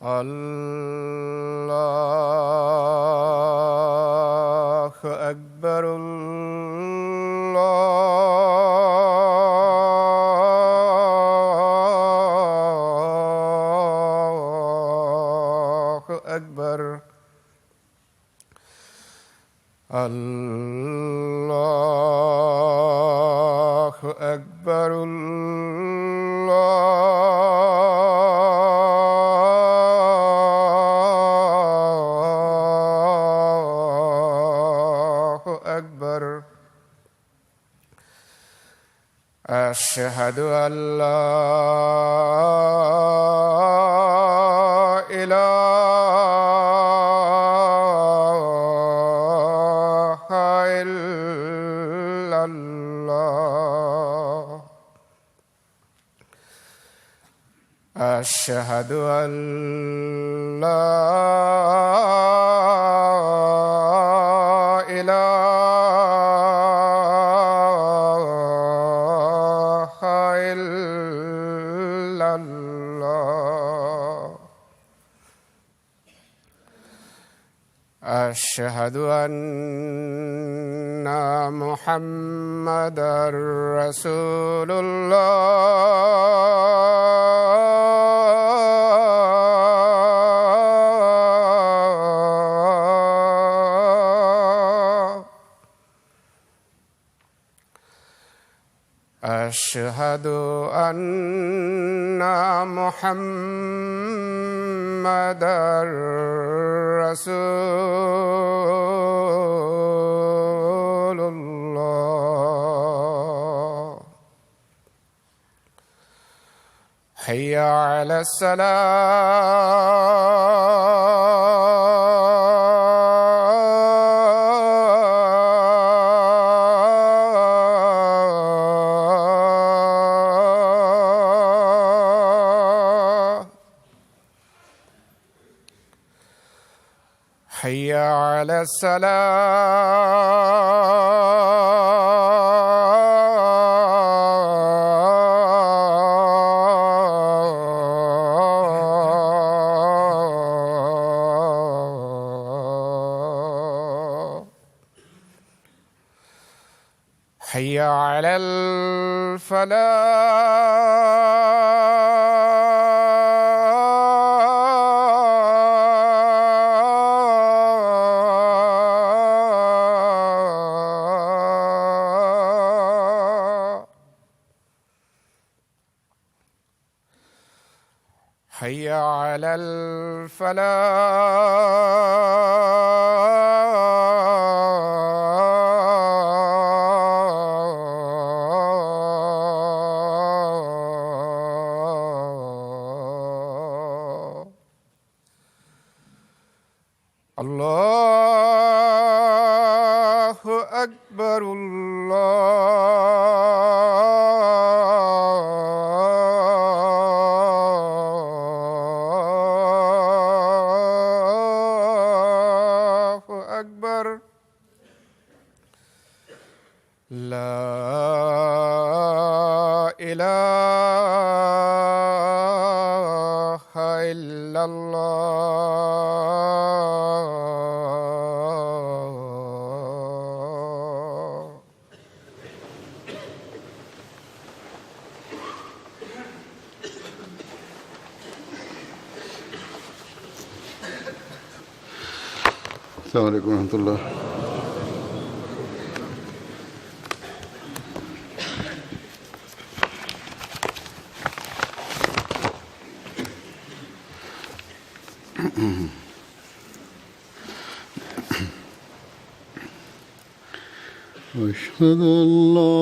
الله أكبر. الله أكبر. الله أكبر. الله أكبر. أشهد أن لا إله إلا الله. أشهد أن لا إله إلا الله. أشهد أن محمدًا رسول الله. أشهد أن محمدًا رسول الله. حي على الصلاة. حي على الصلاة. حي على الفلاح. حي على الفلاح. الله أكبر. الله أكبر. لا إله إلا الله. السلام علیکم ورحمۃ اللہ. أشهد أن لا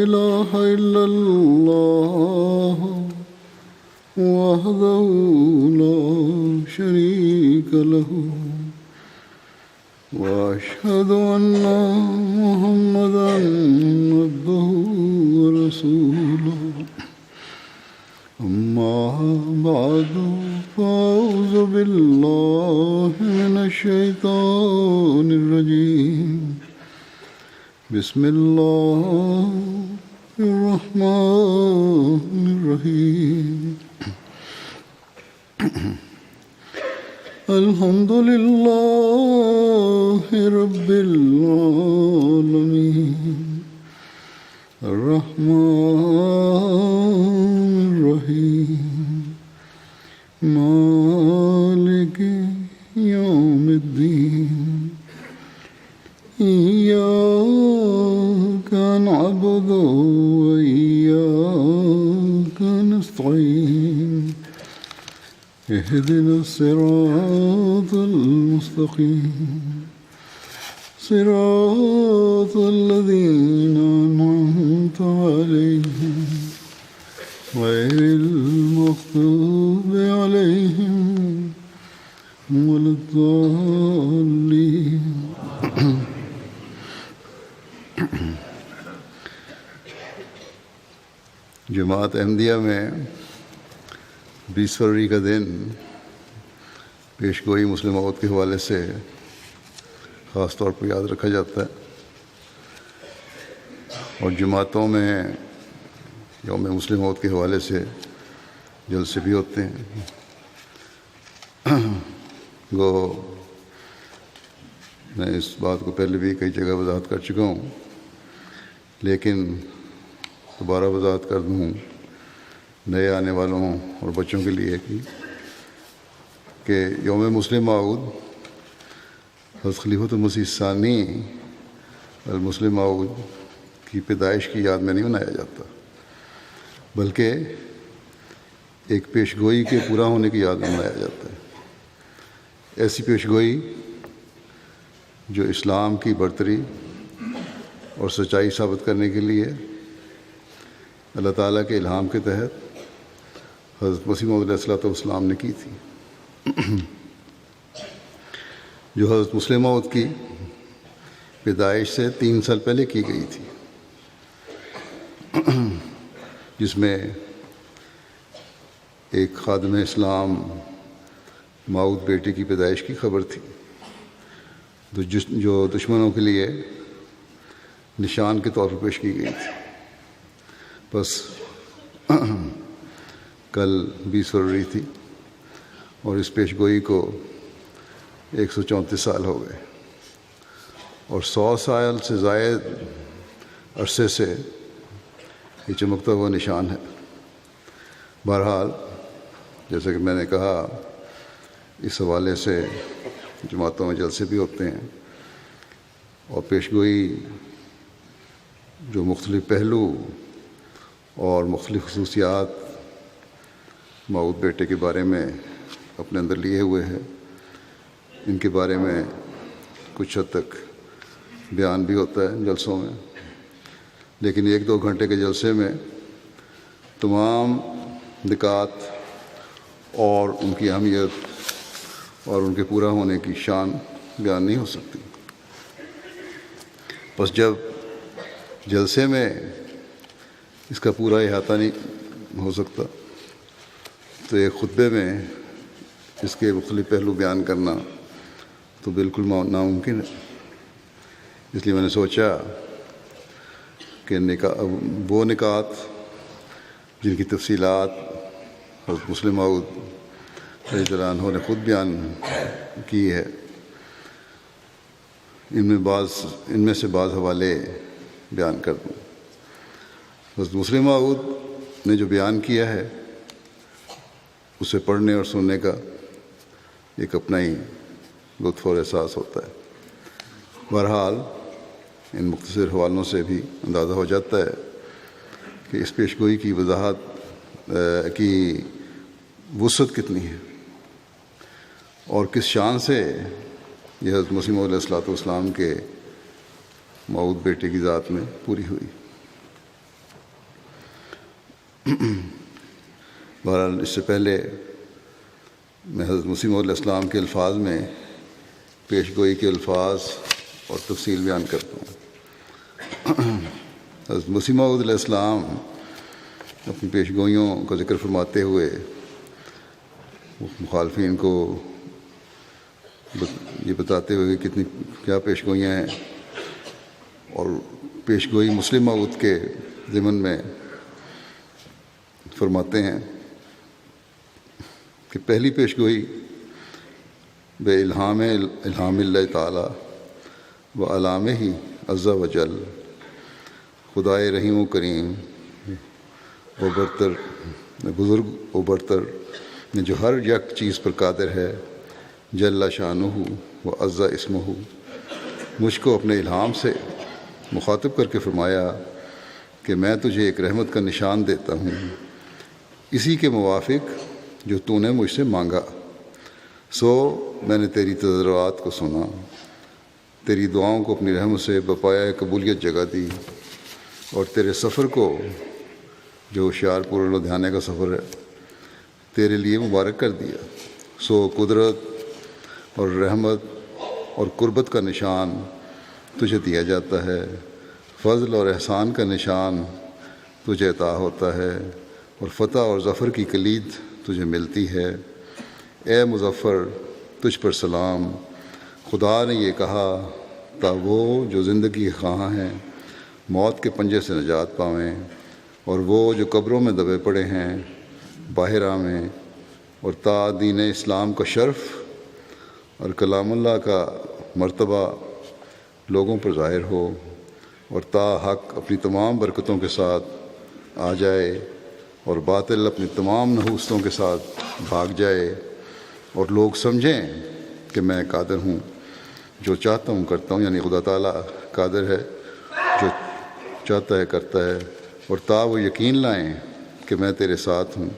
إله إلا الله وحده لا شريك له وأشهد أن محمدًا عبده ورسوله. أما بعد فأعوذ بالله من الشيطان الرجيم. بسم الله الرحمن الرحيم. الحمد لله رب العالمين الرحمن الرحيم مالك يوم الدين إياك نعبد وإياك نستعين اهدنا الصراط المستقيم صراط الذين أنعمت عليهم غير المغضوب عليهم ولا الضالين. جماعت احمدیہ میں 20 فروری کا دن پیش گوئی مسلم موت کے حوالے سے خاص طور پر یاد رکھا جاتا ہے، اور جماعتوں میں یوم مسلم موت کے حوالے سے جلسے بھی ہوتے ہیں. گو میں اس بات کو پہلے بھی کئی جگہ وضاحت کر چکا ہوں، لیکن دوبارہ وضاحت کر دوں نئے آنے والوں اور بچوں کے لیے کہ یوم مسلم موعود حضرت خلیفۃ المسیح ثانی المسلم موعود کی پیدائش کی یاد میں نہیں منایا جاتا، بلکہ ایک پیش گوئی کے پورا ہونے کی یاد میں منایا جاتا ہے. ایسی پیش گوئی جو اسلام کی برتری اور سچائی ثابت کرنے کے لیے اللہ تعالیٰ کے الہام کے تحت حضرت مسیح موعود علیہ السلام نے کی تھی، جو حضرت مسلم موعود کی پیدائش سے 3 سال پہلے کی گئی تھی، جس میں ایک خادم اسلام موعود بیٹے کی پیدائش کی خبر تھی، جو دشمنوں کے لیے نشان کے طور پر پیش کی گئی تھی. بس کل 20 فروری تھی اور اس پیش گوئی کو 134 سال ہو گئے، اور 100 سال سے زائد عرصے سے یہ چمکتا ہوا نشان ہے. بہرحال جیسا کہ میں نے کہا، اس حوالے سے جماعتوں میں جلسے بھی ہوتے ہیں، اور پیش گوئی جو مختلف پہلو اور مختلف خصوصیات موعود بیٹے کے بارے میں اپنے اندر لیے ہوئے ہیں، ان کے بارے میں کچھ حد تک بیان بھی ہوتا ہے جلسوں میں، لیکن 1-2 گھنٹے کے جلسے میں تمام نکات اور ان کی اہمیت اور ان کے پورا ہونے کی شان بیان نہیں ہو سکتی. بس جب جلسے میں اس کا پورا احاطہ نہیں ہو سکتا تو ایک خطبے میں اس کے مختلف پہلو بیان کرنا تو بالکل ناممکن ہے. اس لیے میں نے سوچا کہ وہ نکات جن کی تفصیلات حضرت مسلم موعود رضی اللہ عنہ نے خود بیان کی ہے، ان میں سے بعض حوالے بیان کر دوں. حضرت مسلم موعود نے جو بیان کیا ہے اسے پڑھنے اور سننے کا ایک اپنا ہی لطف اور احساس ہوتا ہے. بہرحال ان مختصر حوالوں سے بھی اندازہ ہو جاتا ہے کہ اس پیش گوئی کی وضاحت کی وسعت کتنی ہے اور کس شان سے یہ حضرت مسیح موعود علیہ السلام کے موعود بیٹے کی ذات میں پوری ہوئی. بہرحال اس سے پہلے میں حضرت مسیح موعود علیہ السلام کے الفاظ میں پیش گوئی کے الفاظ اور تفصیل بیان کرتا ہوں. حضرت مسیح موعود علیہ السلام اپنی پیش گوئیوں کا ذکر فرماتے ہوئے مخالفین کو یہ بتاتے ہوئے کہ کیا پیش گوئیاں ہیں، اور پیش گوئی مسلم موعود کے ضمن میں فرماتے ہیں کہ کہ پہلی پیشگوئی بے الہام اللہ تعالیٰ و علامہ ہی عز و جل، خدائے رحیم و کریم و برتر بزرگ و برتر نے جو ہر یک چیز پر قادر ہے، جل شانہ و عز اسمہ، مجھ کو اپنے الہام سے مخاطب کر کے فرمایا کہ میں تجھے ایک رحمت کا نشان دیتا ہوں، اسی کے موافق جو تو نے مجھ سے مانگا۔ سو میں نے تیری تضرعات کو سنا، تیری دعاؤں کو اپنی رحمت سے بپایا قبولیت جگہ دی، اور تیرے سفر کو جو ہوشیارپور اور لدھیانے کا سفر ہے تیرے لیے مبارک کر دیا۔ سو قدرت اور رحمت اور قربت کا نشان تجھے دیا جاتا ہے، فضل اور احسان کا نشان تجھے عطا ہوتا ہے، اور فتح اور ظفر کی کلید تجھے ملتی ہے۔ اے مظفر، تجھ پر سلام۔ خدا نے یہ کہا تا وہ جو زندگی خواہاں ہیں موت کے پنجے سے نجات پاویں، اور وہ جو قبروں میں دبے پڑے ہیں باہر آویں، اور تا دین اسلام کا شرف اور کلام اللہ کا مرتبہ لوگوں پر ظاہر ہو، اور تا حق اپنی تمام برکتوں کے ساتھ آ جائے، اور باطل اپنی تمام نحوستوں کے ساتھ بھاگ جائے، اور لوگ سمجھیں کہ میں قادر ہوں، جو چاہتا ہوں کرتا ہوں، یعنی خدا تعالیٰ قادر ہے، جو چاہتا ہے کرتا ہے، اور تا وہ یقین لائیں کہ میں تیرے ساتھ ہوں۔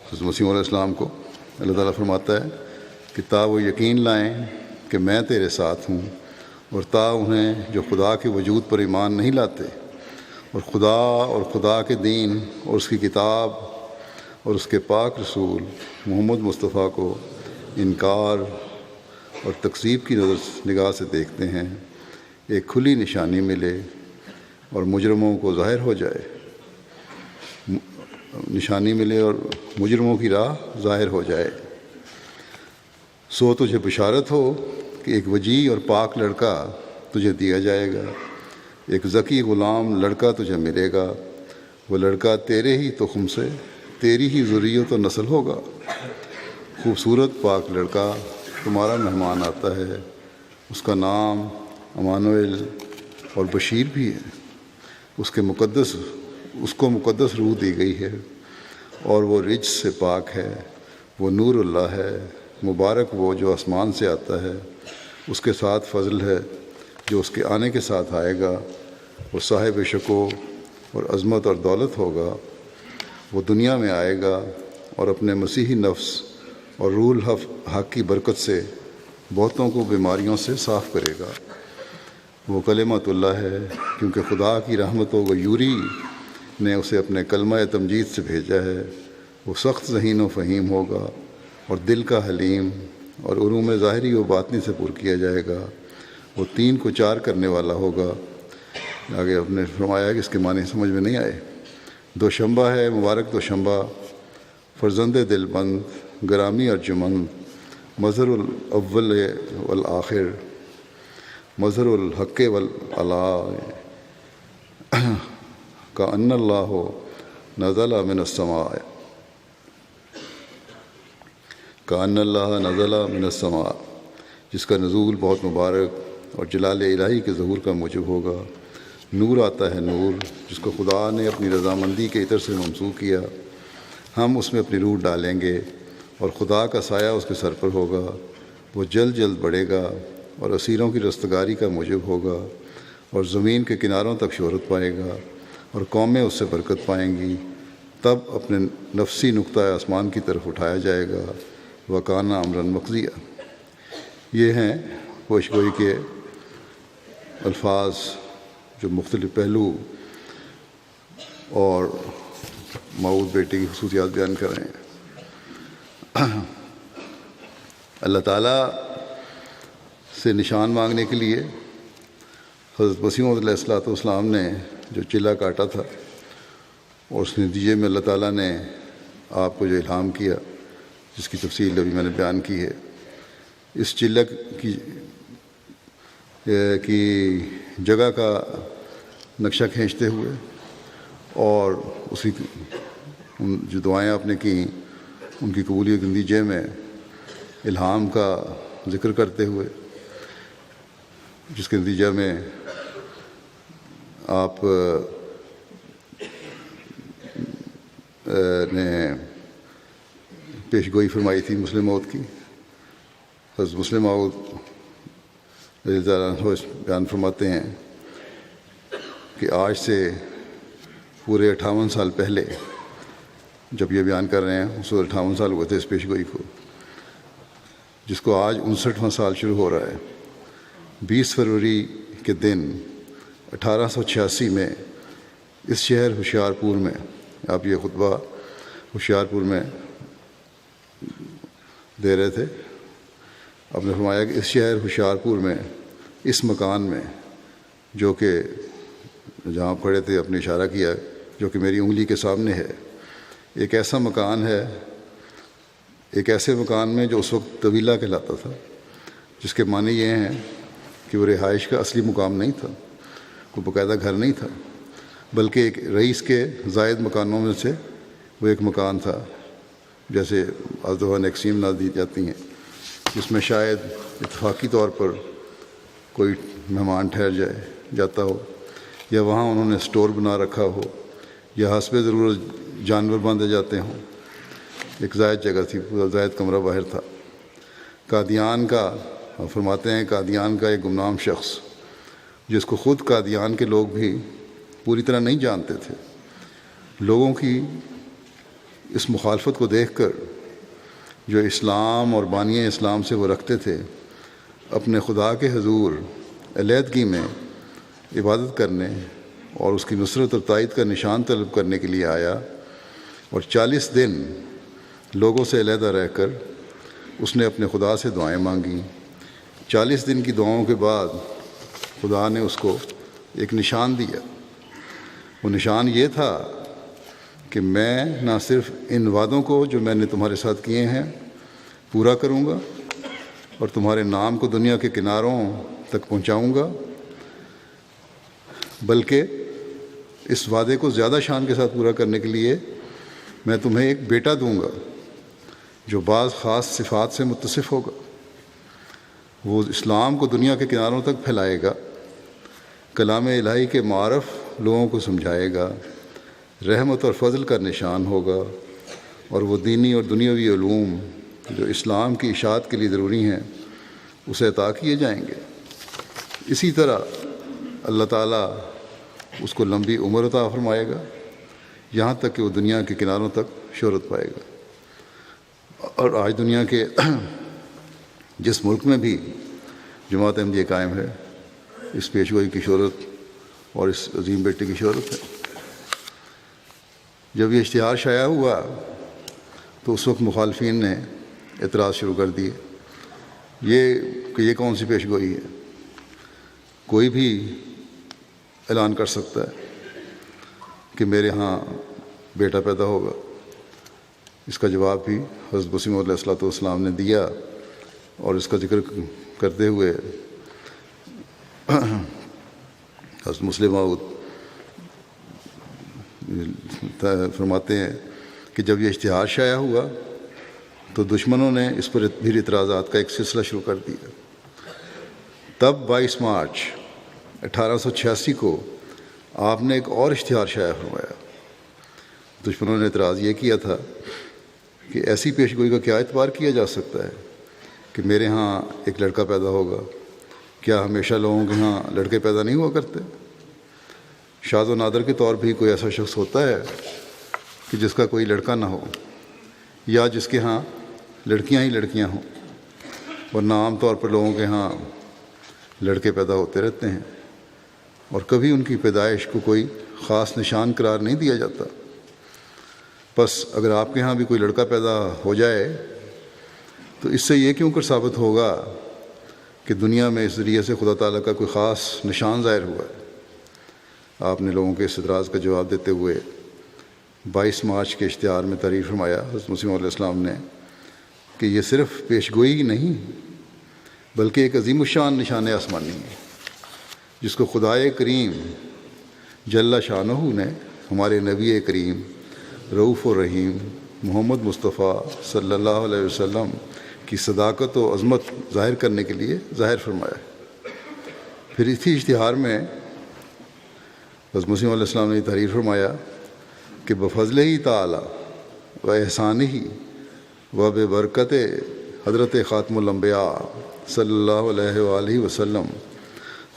حضرت مسیح علیہ السلام کو اللہ تعالیٰ فرماتا ہے کہ تا وہ یقین لائیں کہ میں تیرے ساتھ ہوں، اور تا انہیں جو خدا کے وجود پر ایمان نہیں لاتے، اور خدا کے دین اور اس کی کتاب اور اس کے پاک رسول محمد مصطفیٰ کو انکار اور تکذیب کی نگاہ سے دیکھتے ہیں، ایک کھلی نشانی ملے اور مجرموں کو ظاہر ہو جائے، نشانی ملے اور مجرموں کی راہ ظاہر ہو جائے۔ سو تجھے بشارت ہو کہ ایک وجیح اور پاک لڑکا تجھے دیا جائے گا، ایک ذکی غلام لڑکا تجھے ملے گا، وہ لڑکا تیرے ہی تخم سے، تیری ہی ذریت و نسل ہوگا۔ خوبصورت پاک لڑکا تمہارا مہمان آتا ہے، اس کا نام امانویل اور بشیر بھی ہے، اس کو مقدس روح دی گئی ہے، اور وہ رجس سے پاک ہے، وہ نور اللہ ہے، مبارک وہ جو آسمان سے آتا ہے، اس کے ساتھ فضل ہے جو اس کے آنے کے ساتھ آئے گا، وہ صاحب شکو اور عظمت اور دولت ہوگا، وہ دنیا میں آئے گا اور اپنے مسیحی نفس اور روح الحق کی برکت سے بہتوں کو بیماریوں سے صاف کرے گا۔ وہ کلمۃ اللہ ہے، کیونکہ خدا کی رحمت و غیوری نے اسے اپنے کلمہ تمجید سے بھیجا ہے۔ وہ سخت ذہین و فہیم ہوگا اور دل کا حلیم، اور علوم ظاہری و باطنی سے پر کیا جائے گا۔ وہ 3 کو 4 کرنے والا ہوگا۔ آگے آپ نے فرمایا کہ اس کے معنی سمجھ میں نہیں آئے۔ دوشنبہ ہے، مبارک دوشنبہ، فرزند دل بند، گرامی ارجمند، مظہر الاول والآخر، مظہر الحق والعلا، کأن اللہ نزل من السماء، کأن اللہ نزل من السماء، جس کا نزول بہت مبارک اور جلال الہی کے ظہور کا موجب ہوگا۔ نور آتا ہے نور، جس کو خدا نے اپنی رضامندی کے عطر سے ممسوح کیا۔ ہم اس میں اپنی روح ڈالیں گے اور خدا کا سایہ اس کے سر پر ہوگا۔ وہ جلد جلد بڑھے گا اور اسیروں کی رستگاری کا موجب ہوگا، اور زمین کے کناروں تک شہرت پائے گا، اور قومیں اس سے برکت پائیں گی۔ تب اپنے نفسی نقطہ آسمان کی طرف اٹھایا جائے گا، وکانہ امراً مقضیہ۔ یہ ہیں پیشگوئی کے الفاظ جو مختلف پہلو اور موعود بیٹے کی خصوصیات بیان کر رہے ہیں۔ اللہ تعالیٰ سے نشان مانگنے کے لیے حضرت مسیح علیہ السلام نے جو چلہ کاٹا تھا، اور اس نتیجے میں اللہ تعالیٰ نے آپ کو جو الہام کیا، جس کی تفصیل ابھی میں نے بیان کی ہے، اس چلہ کی جگہ کا نقشہ کھینچتے ہوئے اور اسی جو دعائیں آپ نے کی ان کی قبولیت کے نتیجے میں الہام کا ذکر کرتے ہوئے، جس کے نتیجہ میں آپ نے پیش گوئی فرمائی تھی مسلم موعود کی۔ حضرت مسلم موعود رضی اللہ عنہ بیان فرماتے ہیں کہ آج سے پورے 58 سال پہلے جب یہ بیان کر رہے ہیں، اس وقت 58 سال ہوئے تھے اس پیش گوئی کو، جس کو آج 59واں سال شروع ہو رہا ہے۔ 20 فروری کے دن 1886 میں اس شہر ہوشیارپور میں آپ یہ خطبہ ہوشیارپور میں دے رہے تھے۔ آپ نے فرمایا کہ اس شہر ہوشیارپور میں، اس مکان میں، جو کہ جہاں کھڑے تھے اپنے اشارہ کیا، جو کہ میری انگلی کے سامنے ہے، ایک ایسا مکان ہے، ایک ایسے مکان میں جو اس وقت طویلہ کہلاتا تھا، جس کے معنی یہ ہیں کہ وہ رہائش کا اصلی مقام نہیں تھا، کوئی باقاعدہ گھر نہیں تھا، بلکہ ایک رئیس کے زائد مکانوں میں سے وہ ایک مکان تھا، جیسے ازدواج اقسیم نہ دی جاتی ہیں، جس میں شاید اتفاقی طور پر کوئی مہمان ٹھہر جاتا ہو، یا وہاں انہوں نے سٹور بنا رکھا ہو، یا حسب ضرورت جانور باندھے جاتے ہوں۔ ایک زائد جگہ تھی، پورا زائد کمرہ باہر تھا۔ قادیان کا فرماتے ہیں، قادیان کا ایک گمنام شخص، جس کو خود قادیان کے لوگ بھی پوری طرح نہیں جانتے تھے، لوگوں کی اس مخالفت کو دیکھ کر جو اسلام اور بانی اسلام سے وہ رکھتے تھے، اپنے خدا کے حضور علیحدگی میں عبادت کرنے اور اس کی نصرت اور تائید کا نشان طلب کرنے کے لیے آیا، اور 40 دن لوگوں سے علیحدہ رہ کر اس نے اپنے خدا سے دعائیں مانگیں۔ 40 دن کی دعاؤں کے بعد خدا نے اس کو ایک نشان دیا۔ وہ نشان یہ تھا کہ میں نہ صرف ان وعدوں کو جو میں نے تمہارے ساتھ کیے ہیں پورا کروں گا اور تمہارے نام کو دنیا کے کناروں تک پہنچاؤں گا، بلکہ اس وعدے کو زیادہ شان کے ساتھ پورا کرنے کے لیے میں تمہیں ایک بیٹا دوں گا جو بعض خاص صفات سے متصف ہوگا۔ وہ اسلام کو دنیا کے کناروں تک پھیلائے گا، کلام الہی کے معارف لوگوں کو سمجھائے گا، رحمت اور فضل کا نشان ہوگا، اور وہ دینی اور دنیاوی علوم جو اسلام کی اشاعت کے لیے ضروری ہیں اسے عطا کیے جائیں گے۔ اسی طرح اللہ تعالیٰ اس کو لمبی عمر عطا فرمائے گا، یہاں تک کہ وہ دنیا کے کناروں تک شہرت پائے گا۔ اور آج دنیا کے جس ملک میں بھی جماعت احمدیہ قائم ہے، اس پیشگوئی کی شہرت اور اس عظیم بیٹے کی شہرت ہے۔ جب یہ اشتہار شائع ہوا تو اس وقت مخالفین نے اعتراض شروع کر دیے کہ یہ کون سی پیشگوئی ہے، کوئی بھی اعلان کر سکتا ہے کہ میرے ہاں بیٹا پیدا ہوگا۔ اس کا جواب بھی حضرت مسیح موعود علیہ السلام نے دیا، اور اس کا ذکر کرتے ہوئے حضرت مسلم موعود فرماتے ہیں کہ جب یہ اشتہار شائع ہوا تو دشمنوں نے اس پر بھی اعتراضات کا ایک سلسلہ شروع کر دیا۔ تب 22 مارچ 1886 کو آپ نے ایک اور اشتہار شائع فرمایا۔ دشمنوں نے اعتراض یہ کیا تھا کہ ایسی پیشگوئی کا کیا اعتبار کیا جا سکتا ہے کہ میرے ہاں ایک لڑکا پیدا ہوگا؟ کیا ہمیشہ لوگوں کے ہاں لڑکے پیدا نہیں ہوا کرتے؟ شاذ و نادر کے طور بھی کوئی ایسا شخص ہوتا ہے کہ جس کا کوئی لڑکا نہ ہو، یا جس کے ہاں لڑکیاں ہی لڑکیاں ہوں، ورنہ عام طور پر لوگوں کے ہاں لڑکے پیدا ہوتے رہتے ہیں، اور کبھی ان کی پیدائش کو کوئی خاص نشان قرار نہیں دیا جاتا۔ بس اگر آپ کے ہاں بھی کوئی لڑکا پیدا ہو جائے تو اس سے یہ کیوں کر ثابت ہوگا کہ دنیا میں اس ذریعے سے خدا تعالیٰ کا کوئی خاص نشان ظاہر ہوا ہے؟ آپ نے لوگوں کے اس اعتراض کا جواب دیتے ہوئے 22 مارچ کے اشتہار میں تحریر فرمایا حضرت مسیح موعود علیہ السلام نے کہ یہ صرف پیشگوئی ہی نہیں بلکہ ایک عظیم الشان نشان آسمانی ہے، جس کو خدائے کریم جل شانہ نے ہمارے نبی کریم رؤوف و رحیم محمد مصطفیٰ صلی اللہ علیہ وسلم کی صداقت و عظمت ظاہر کرنے کے لیے ظاہر فرمایا ہے۔ پھر اسی اشتہار میں حضرت مسیح علیہ السلام نے یہ تحریر فرمایا کہ بفضل ہی تعالی و احسان ہی و بے برکت حضرت خاتم الانبیاء صلی اللہ علیہ وآلہ وسلم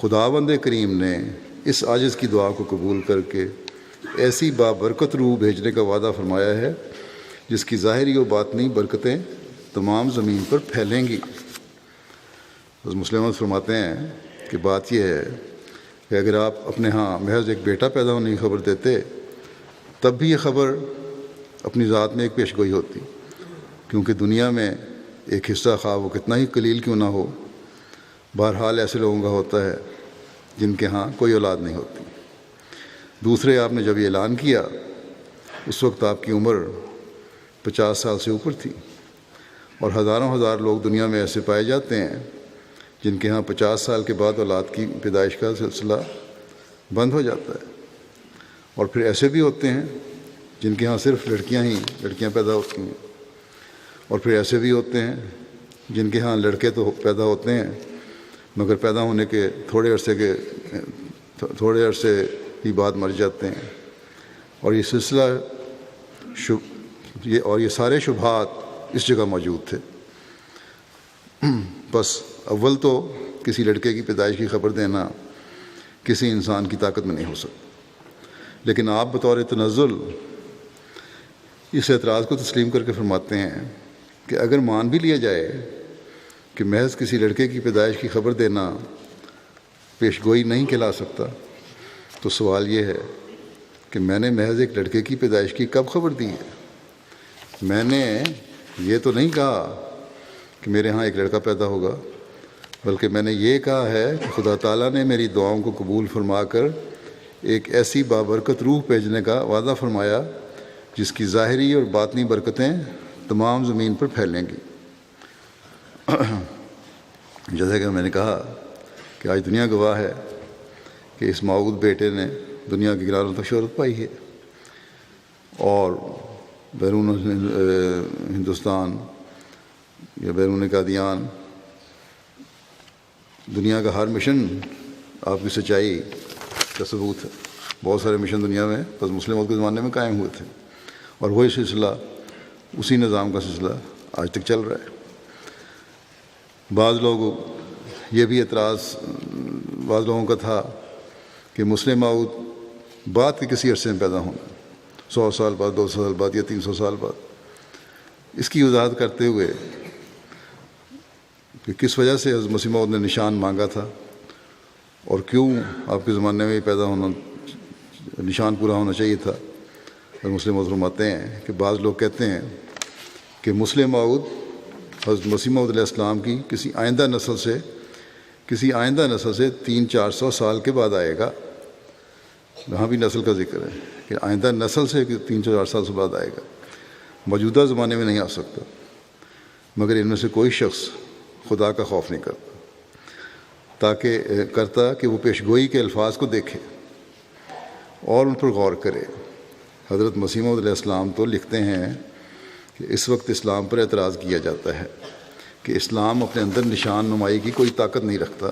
خداوند کریم نے اس عاجز کی دعا کو قبول کر کے ایسی بابرکت روح بھیجنے کا وعدہ فرمایا ہے جس کی ظاہری و باطنی برکتیں تمام زمین پر پھیلیں گی۔ حضرت مسلم احمد فرماتے ہیں کہ بات یہ ہے کہ اگر آپ اپنے ہاں محض ایک بیٹا پیدا ہونے کی خبر دیتے تب بھی یہ خبر اپنی ذات میں ایک پیش گوئی ہوتی، کیونکہ دنیا میں ایک حصہ خواہ وہ کتنا ہی قلیل کیوں نہ ہو، بہرحال ایسے لوگوں کا ہوتا ہے جن کے ہاں کوئی اولاد نہیں ہوتی۔ دوسرے، آپ نے جب یہ اعلان کیا اس وقت آپ کی عمر 50 سال سے اوپر تھی، اور ہزاروں ہزار لوگ دنیا میں ایسے پائے جاتے ہیں جن کے ہاں 50 سال کے بعد اولاد کی پیدائش کا سلسلہ بند ہو جاتا ہے، اور پھر ایسے بھی ہوتے ہیں جن کے ہاں صرف لڑکیاں پیدا ہوتی ہیں، اور پھر ایسے بھی ہوتے ہیں جن کے ہاں لڑکے تو پیدا ہوتے ہیں مگر پیدا ہونے کے تھوڑے عرصے ہی بعد مر جاتے ہیں، اور یہ سلسلہ اور یہ سارے شبہات اس جگہ موجود تھے۔ بس اول تو کسی لڑکے کی پیدائش کی خبر دینا کسی انسان کی طاقت میں نہیں ہو سکتا، لیکن آپ بطور تنزل اس اعتراض کو تسلیم کر کے فرماتے ہیں کہ اگر مان بھی لیا جائے کہ محض کسی لڑکے کی پیدائش کی خبر دینا پیش گوئی نہیں کہلا سکتا، تو سوال یہ ہے کہ میں نے محض ایک لڑکے کی پیدائش کی کب خبر دی ہے؟ میں نے یہ تو نہیں کہا کہ میرے ہاں ایک لڑکا پیدا ہوگا، بلکہ میں نے یہ کہا ہے کہ خدا تعالیٰ نے میری دعاؤں کو قبول فرما کر ایک ایسی بابرکت روح بھیجنے کا وعدہ فرمایا جس کی ظاہری اور باطنی برکتیں تمام زمین پر پھیلیں گی۔ جیسا کہ میں نے کہا کہ آج دنیا گواہ ہے کہ اس موعود بیٹے نے دنیا کے کناروں تک شہرت پائی ہے، اور بیرون ہندوستان یا بیرون قادیان دنیا کا ہر مشن آپ کی سچائی کا ثبوت ہے۔ بہت سارے مشن دنیا میں بس مسلموں کے زمانے میں قائم ہوئے تھے، اور وہی سلسلہ اسی نظام کا سلسلہ آج تک چل رہا ہے۔ بعض لوگ یہ بھی اعتراض بعض لوگوں کا تھا کہ مسلم موعود بعد کے کسی عرصے میں پیدا ہونا، 100 سال بعد، 200 سال بعد یا 300 سال بعد۔ اس کی وضاحت کرتے ہوئے کہ کس وجہ سے حضرت مسیح موعود نے نشان مانگا تھا اور کیوں آپ کے زمانے میں پیدا ہونا نشان پورا ہونا چاہیے تھا، حضرت مسیح موعود فرماتے ہیں کہ بعض لوگ کہتے ہیں کہ مسلم موعود حضرت مسیح موعود علیہ السلام کی کسی آئندہ نسل سے 300-400 سال کے بعد آئے گا۔ وہاں بھی نسل کا ذکر ہے کہ آئندہ نسل سے 300-400 سال سے بعد آئے گا، موجودہ زمانے میں نہیں آ سکتا، مگر ان میں سے کوئی شخص خدا کا خوف نہیں کرتا کہ وہ پیش گوئی کے الفاظ کو دیکھے اور ان پر غور کرے۔ حضرت مسیح موعود علیہ السلام تو لکھتے ہیں کہ اس وقت اسلام پر اعتراض کیا جاتا ہے کہ اسلام اپنے اندر نشان نمائی کی کوئی طاقت نہیں رکھتا۔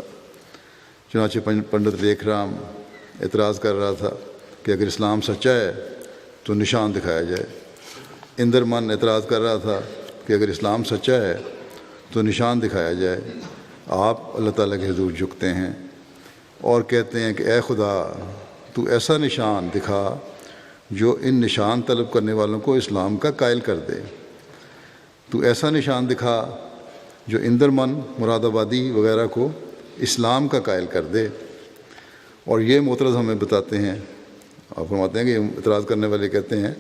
چنانچہ پنڈت لیکھ رام اعتراض کر رہا تھا کہ اگر اسلام سچا ہے تو نشان دکھایا جائے۔ اندر من اعتراض کر رہا تھا کہ اگر اسلام سچا ہے تو نشان دکھایا جائے۔ آپ اللہ تعالیٰ کے حضور جھکتے ہیں اور کہتے ہیں کہ اے خدا، تو ایسا نشان دکھا جو ان نشان طلب کرنے والوں کو اسلام کا قائل کر دے۔ تو ایسا نشان دکھا جو اندر من مراد آبادی وغیرہ کو اسلام کا قائل کر دے۔ اور یہ معترض ہمیں بتاتے ہیں، آپ فرماتے ہیں کہ اعتراض کرنے والے کہتے ہیں،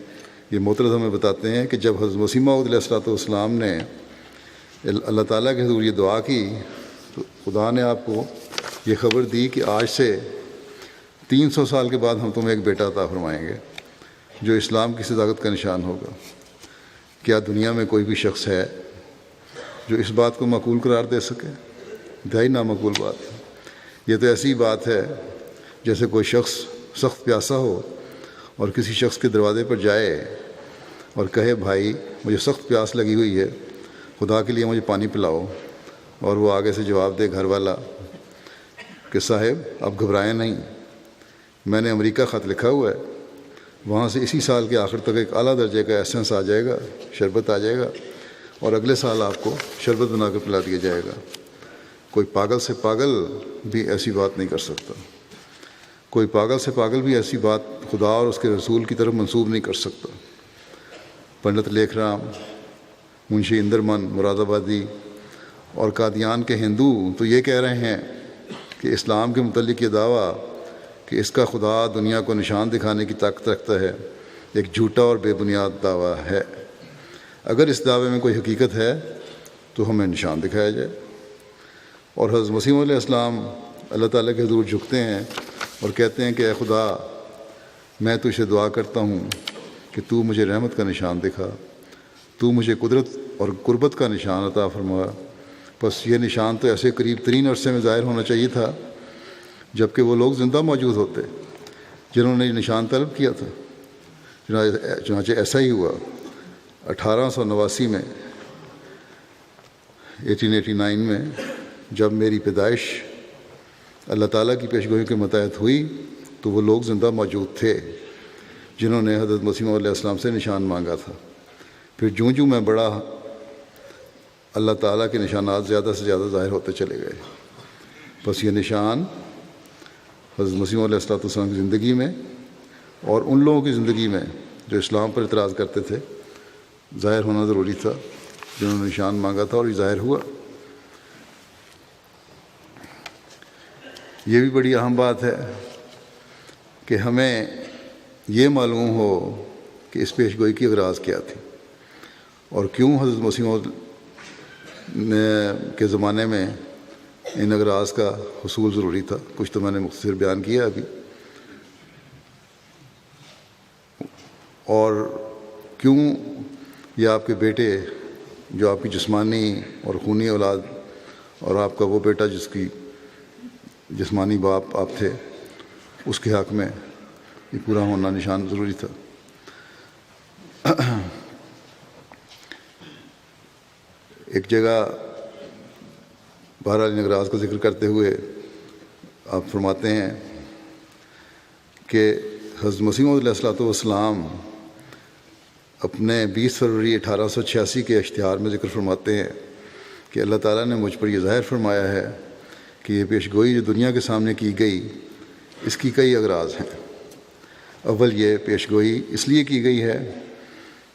یہ معترض ہمیں بتاتے ہیں کہ جب حضرت مسیح موعود علیہ السلام نے اللہ تعالیٰ کے حضور یہ دعا کی تو خدا نے آپ کو یہ خبر دی کہ آج سے 300 سال کے بعد ہم تمہیں ایک بیٹا عطا فرمائیں گے جو اسلام کی صداقت کا نشان ہوگا۔ کیا دنیا میں کوئی بھی شخص ہے جو اس بات کو معقول قرار دے سکے؟ انتہائی نامعقول بات ہے۔ یہ تو ایسی بات ہے جیسے کوئی شخص سخت پیاسا ہو اور کسی شخص کے دروازے پر جائے اور کہے بھائی مجھے سخت پیاس لگی ہوئی ہے، خدا کے لیے مجھے پانی پلاؤ، اور وہ آگے سے جواب دے گھر والا کہ صاحب آپ گھبرائیں نہیں، میں نے امریکہ خط لکھا ہوا ہے، وہاں سے اسی سال کے آخر تک ایک اعلیٰ درجے کا ایسنس آ جائے گا، شربت آ جائے گا، اور اگلے سال آپ کو شربت بنا کر پلا دیا جائے گا۔ کوئی پاگل سے پاگل بھی ایسی بات نہیں کر سکتا، کوئی پاگل سے پاگل بھی ایسی بات خدا اور اس کے رسول کی طرف منسوب نہیں کر سکتا۔ پنڈت لیکھ رام، منشی اندرمن مراد آبادی اور قادیان کے ہندو تو یہ کہہ رہے ہیں کہ اسلام کے متعلق یہ دعویٰ کہ اس کا خدا دنیا کو نشان دکھانے کی طاقت رکھتا ہے ایک جھوٹا اور بے بنیاد دعویٰ ہے۔ اگر اس دعوے میں کوئی حقیقت ہے تو ہمیں نشان دکھایا جائے۔ اور حضرت مسیح علیہ السلام اللہ تعالیٰ کے حضور جھکتے ہیں اور کہتے ہیں کہ اے خدا، میں تجھ سے دعا کرتا ہوں کہ تو مجھے رحمت کا نشان دکھا، تو مجھے قدرت اور قربت کا نشان عطا فرما۔ بس یہ نشان تو ایسے قریب ترین عرصے میں ظاہر ہونا چاہیے تھا جب کہ وہ لوگ زندہ موجود ہوتے جنہوں نے یہ نشان طلب کیا تھا۔ چنانچہ ایسا ہی ہوا 1889 میں 1889 میں جب میری پیدائش اللہ تعالیٰ کی پیشگوئی کے متحد ہوئی تو وہ لوگ زندہ موجود تھے جنہوں نے حضرت مسیح علیہ السلام سے نشان مانگا تھا۔ پھر جوں جوں میں بڑا، اللہ تعالیٰ کے نشانات زیادہ سے زیادہ ظاہر ہوتے چلے گئے۔ بس یہ نشان حضرت مسیح علیہ السلام کی زندگی میں اور ان لوگوں کی زندگی میں جو اسلام پر اعتراض کرتے تھے ظاہر ہونا ضروری تھا، جنہوں نے نشان مانگا تھا اور یہ ظاہر ہوا۔ یہ بھی بڑی اہم بات ہے کہ ہمیں یہ معلوم ہو کہ اس پیشگوئی کی اغراض کیا تھی اور کیوں حضرت مسیح کے زمانے میں ان اغراض کا حصول ضروری تھا۔ کچھ تو میں نے مختصر بیان کیا ابھی، اور کیوں یہ آپ کے بیٹے جو آپ کی جسمانی اور خونی اولاد اور آپ کا وہ بیٹا جس کی جسمانی باپ آپ تھے، اس کے حق میں یہ پورا ہونا نشان ضروری تھا۔ ایک جگہ بہرحال اغراض کا ذکر کرتے ہوئے آپ فرماتے ہیں کہ حضرت مسیح علیہ السلام اپنے 20 فروری 1886 کے اشتہار میں ذکر فرماتے ہیں کہ اللہ تعالیٰ نے مجھ پر یہ ظاہر فرمایا ہے کہ یہ پیشگوئی جو دنیا کے سامنے کی گئی اس کی کئی اغراض ہیں۔ اول یہ پیشگوئی اس لیے کی گئی ہے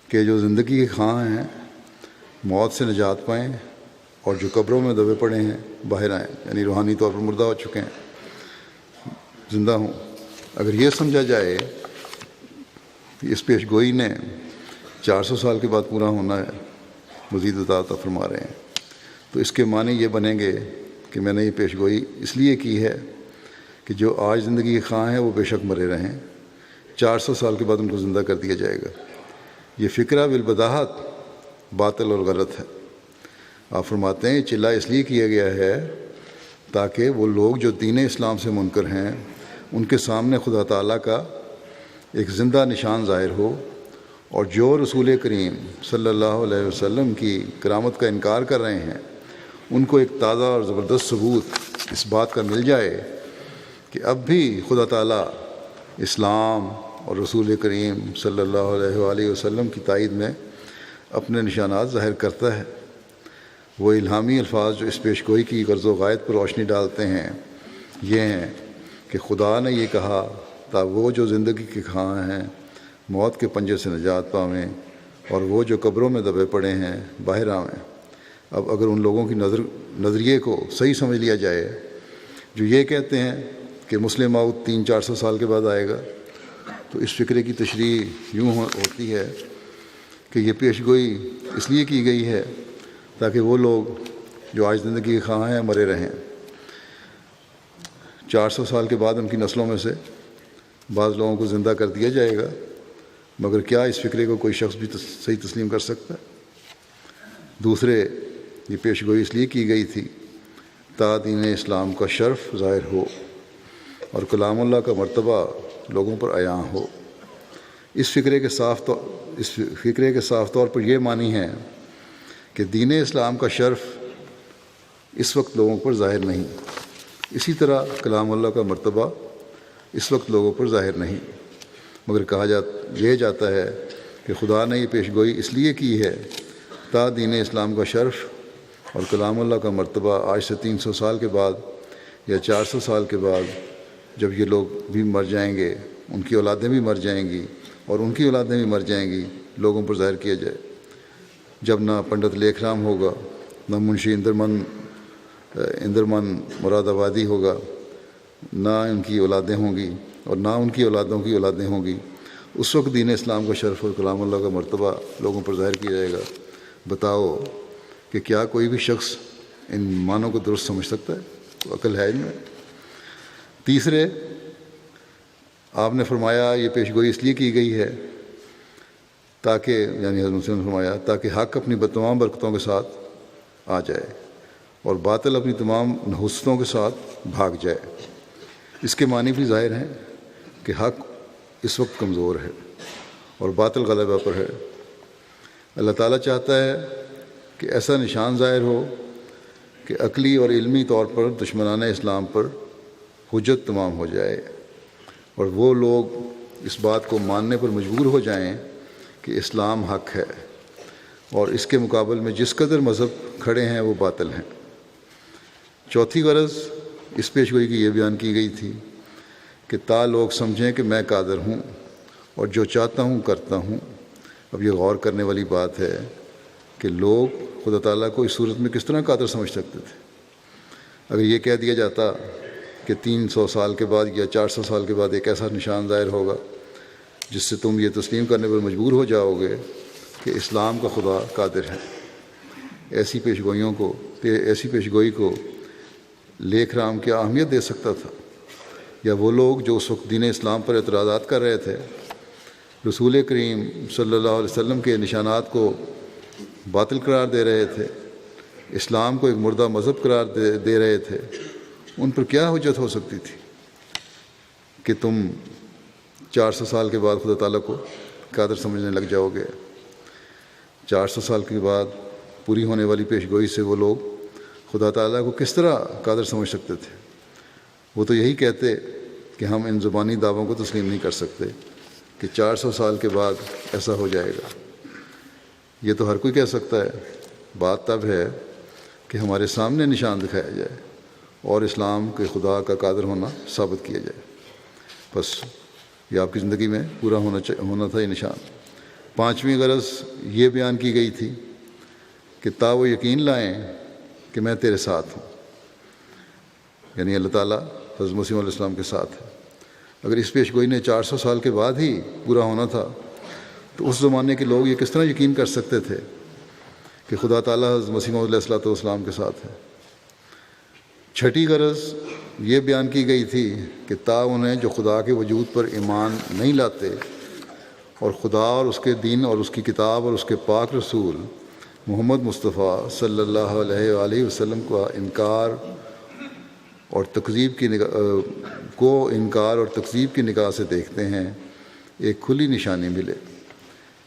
کہ جو زندگی کے خواہاں ہیں موت سے نجات پائیں اور جو قبروں میں دبے پڑے ہیں باہر آئیں، یعنی روحانی طور پر مردہ ہو چکے ہیں، زندہ ہوں۔ اگر یہ سمجھا جائے کہ اس پیشگوئی نے 400 سال کے بعد پورا ہونا ہے، مزید عطا فرما رہے ہیں، تو اس کے معنی یہ بنیں گے کہ میں نے یہ پیشگوئی اس لیے کی ہے کہ جو آج زندگی کے خواہاں ہیں وہ بے شک مرے رہیں، 400 سال کے بعد ان کو زندہ کر دیا جائے گا۔ یہ فکرہ بالبداہت باطل اور غلط ہے۔ آپ فرماتے ہیں چلا اس لیے کیا گیا ہے تاکہ وہ لوگ جو دین اسلام سے منکر ہیں ان کے سامنے خدا تعالیٰ کا ایک زندہ نشان ظاہر ہو، اور جو رسول کریم صلی اللہ علیہ وسلم کی کرامت کا انکار کر رہے ہیں ان کو ایک تازہ اور زبردست ثبوت اس بات کا مل جائے کہ اب بھی خدا تعالیٰ اسلام اور رسول کریم صلی اللہ علیہ وآلہ وسلم کی تائید میں اپنے نشانات ظاہر کرتا ہے۔ وہ الہامی الفاظ جو اس پیشگوئی کی غرض و غایت پر روشنی ڈالتے ہیں یہ ہیں کہ خدا نے یہ کہا تا وہ جو زندگی کے خواہاں ہیں موت کے پنجے سے نجات پاویں اور وہ جو قبروں میں دبے پڑے ہیں باہر آویں۔ اب اگر ان لوگوں کی نظریے کو صحیح سمجھ لیا جائے جو یہ کہتے ہیں کہ مسلم موت 300-400 سال کے بعد آئے گا، تو اس فکرے کی تشریح یوں ہوتی ہے کہ یہ پیشگوئی اس لیے کی گئی ہے تاکہ وہ لوگ جو آج زندگی کے خواہاں ہیں مرے رہیں، 400 سال کے بعد ان کی نسلوں میں سے بعض لوگوں کو زندہ کر دیا جائے گا۔ مگر کیا اس فکرے کو کوئی شخص بھی صحیح تسلیم کر سکتا ہے؟ دوسرے، یہ پیشگوئی اس لیے کی گئی تھی تا دین اسلام کا شرف ظاہر ہو اور کلام اللہ کا مرتبہ لوگوں پر عیاں ہو۔ اس فقرے کے صاف طور پر یہ معنی ہے کہ دین اسلام کا شرف اس وقت لوگوں پر ظاہر نہیں، اسی طرح کلام اللہ کا مرتبہ اس وقت لوگوں پر ظاہر نہیں، مگر یہ جاتا ہے کہ خدا نے یہ پیشگوئی اس لیے کی ہے تا دین اسلام کا شرف اور کلام اللہ کا مرتبہ آج سے 300 سال کے بعد یا 400 سال کے بعد جب یہ لوگ بھی مر جائیں گے، ان کی اولادیں بھی مر جائیں گی اور ان کی اولادیں بھی مر جائیں گی، لوگوں پر ظاہر کیا جائے، جب نہ پنڈت لیکھ رام ہوگا، نہ منشی اندرمن مراد آبادی ہوگا، نہ ان کی اولادیں ہوں گی اور نہ ان کی اولادوں کی اولادیں ہوں گی، اس وقت دین اسلام کا شرف اور کلام اللہ کا مرتبہ لوگوں پر ظاہر کیا جائے گا۔ بتاؤ کہ کیا کوئی بھی شخص ان معنوں کو درست سمجھ سکتا ہے؟ تو عقل ہے ان میں۔ تیسرے، آپ نے فرمایا یہ پیشگوئی اس لیے کی گئی ہے تاکہ، یعنی حضرت مسلم نے فرمایا، تاکہ حق اپنی تمام برکتوں کے ساتھ آ جائے اور باطل اپنی تمام نحوستوں کے ساتھ بھاگ جائے۔ اس کے معنی بھی ظاہر ہیں کہ حق اس وقت کمزور ہے اور باطل غلبہ پر ہے۔ اللہ تعالیٰ چاہتا ہے کہ ایسا نشان ظاہر ہو کہ عقلی اور علمی طور پر دشمنان اسلام پر حجت تمام ہو جائے اور وہ لوگ اس بات کو ماننے پر مجبور ہو جائیں کہ اسلام حق ہے اور اس کے مقابل میں جس قدر مذہب کھڑے ہیں وہ باطل ہیں۔ چوتھی غرض اس پیشگوئی کی یہ بیان کی گئی تھی کہ تا لوگ سمجھیں کہ میں قادر ہوں اور جو چاہتا ہوں کرتا ہوں۔ اب یہ غور کرنے والی بات ہے کہ لوگ خدا تعالیٰ کو اس صورت میں کس طرح قادر سمجھ سکتے تھے؟ اگر یہ کہہ دیا جاتا کہ 300 سال کے بعد یا 400 سال کے بعد ایک ایسا نشان ظاہر ہوگا جس سے تم یہ تسلیم کرنے پر مجبور ہو جاؤ گے کہ اسلام کا خدا قادر ہے، ایسی پیشگوئی کو لیکھ رام کیا اہمیت دے سکتا تھا؟ یا وہ لوگ جو اس وقت دین اسلام پر اعتراضات کر رہے تھے، رسول کریم صلی اللہ علیہ وسلم کے نشانات کو باطل قرار دے رہے تھے، اسلام کو ایک مردہ مذہب قرار دے رہے تھے، ان پر کیا حجت ہو سکتی تھی کہ تم 400 سال کے بعد خدا تعالیٰ کو قادر سمجھنے لگ جاؤ گے؟ 400 سال کے بعد پوری ہونے والی پیشگوئی سے وہ لوگ خدا تعالیٰ کو کس طرح قادر سمجھ سکتے تھے؟ وہ تو یہی کہتے کہ ہم ان زبانی دعووں کو تسلیم نہیں کر سکتے کہ 400 سال کے بعد ایسا ہو جائے گا۔ یہ تو ہر کوئی کہہ سکتا ہے، بات تب ہے کہ ہمارے سامنے نشان دکھایا جائے اور اسلام کے خدا کا قادر ہونا ثابت کیا جائے۔ بس یہ آپ کی زندگی میں پورا ہونا تھا یہ نشان۔ پانچویں غرض یہ بیان کی گئی تھی کہ تا وہ یقین لائیں کہ میں تیرے ساتھ ہوں، یعنی اللہ تعالیٰ حضرت مسیح علیہ السلام کے ساتھ ہے۔ اگر اس پیشگوئی نے 400 سال کے بعد ہی پورا ہونا تھا تو اس زمانے کے لوگ یہ کس طرح یقین کر سکتے تھے کہ خدا تعالیٰ حضرت مسیح علیہ السلام کے ساتھ ہے؟ چھٹی غرض یہ بیان کی گئی تھی کہ تا انہیں جو خدا کے وجود پر ایمان نہیں لاتے اور خدا اور اس کے دین اور اس کی کتاب اور اس کے پاک رسول محمد مصطفیٰ صلی اللہ علیہ وآلہ وسلم کا انکار اور تکذیب کی نگاہ سے دیکھتے ہیں، ایک کھلی نشانی ملے۔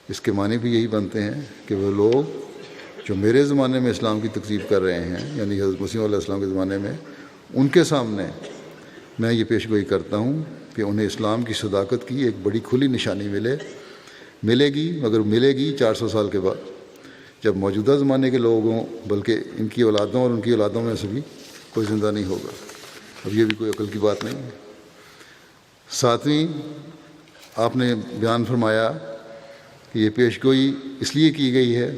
اس کے معنی بھی یہی بنتے ہیں کہ وہ لوگ جو میرے زمانے میں اسلام کی تکذیب کر رہے ہیں، یعنی حضرت مسیح علیہ السلام کے زمانے میں، ان کے سامنے میں یہ پیشگوئی کرتا ہوں کہ انہیں اسلام کی صداقت کی ایک بڑی کھلی نشانی ملے گی، مگر ملے گی 400 سال کے بعد، جب موجودہ زمانے کے لوگوں بلکہ ان کی اولادوں اور ان کی اولادوں میں سے بھی کوئی زندہ نہیں ہوگا۔ اب یہ بھی کوئی عقل کی بات نہیں ہے۔ ساتویں، آپ نے بیان فرمایا کہ یہ پیشگوئی اس لیے کی گئی ہے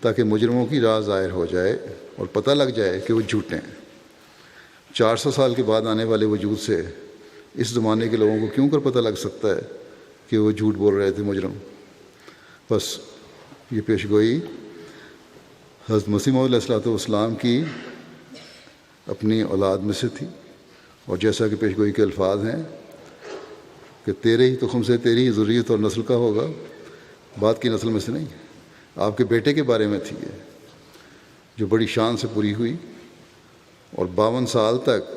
تاکہ مجرموں کی راہ ظاہر ہو جائے اور پتہ لگ جائے کہ وہ جھوٹے ہیں۔ 400 سال کے بعد آنے والے وجود سے اس زمانے کے لوگوں کو کیوں کر پتہ لگ سکتا ہے کہ وہ جھوٹ بول رہے تھے مجرم؟ بس یہ پیشگوئی حضرت مسیح علیہ السلام کی اپنی اولاد میں سے تھی، اور جیسا کہ پیشگوئی کے الفاظ ہیں کہ تیرے ہی تخم سے تیری ہی ذریت اور نسل کا ہوگا، بعد کی نسل میں سے نہیں، آپ کے بیٹے کے بارے میں تھی یہ، جو بڑی شان سے پوری ہوئی اور 52 سال تک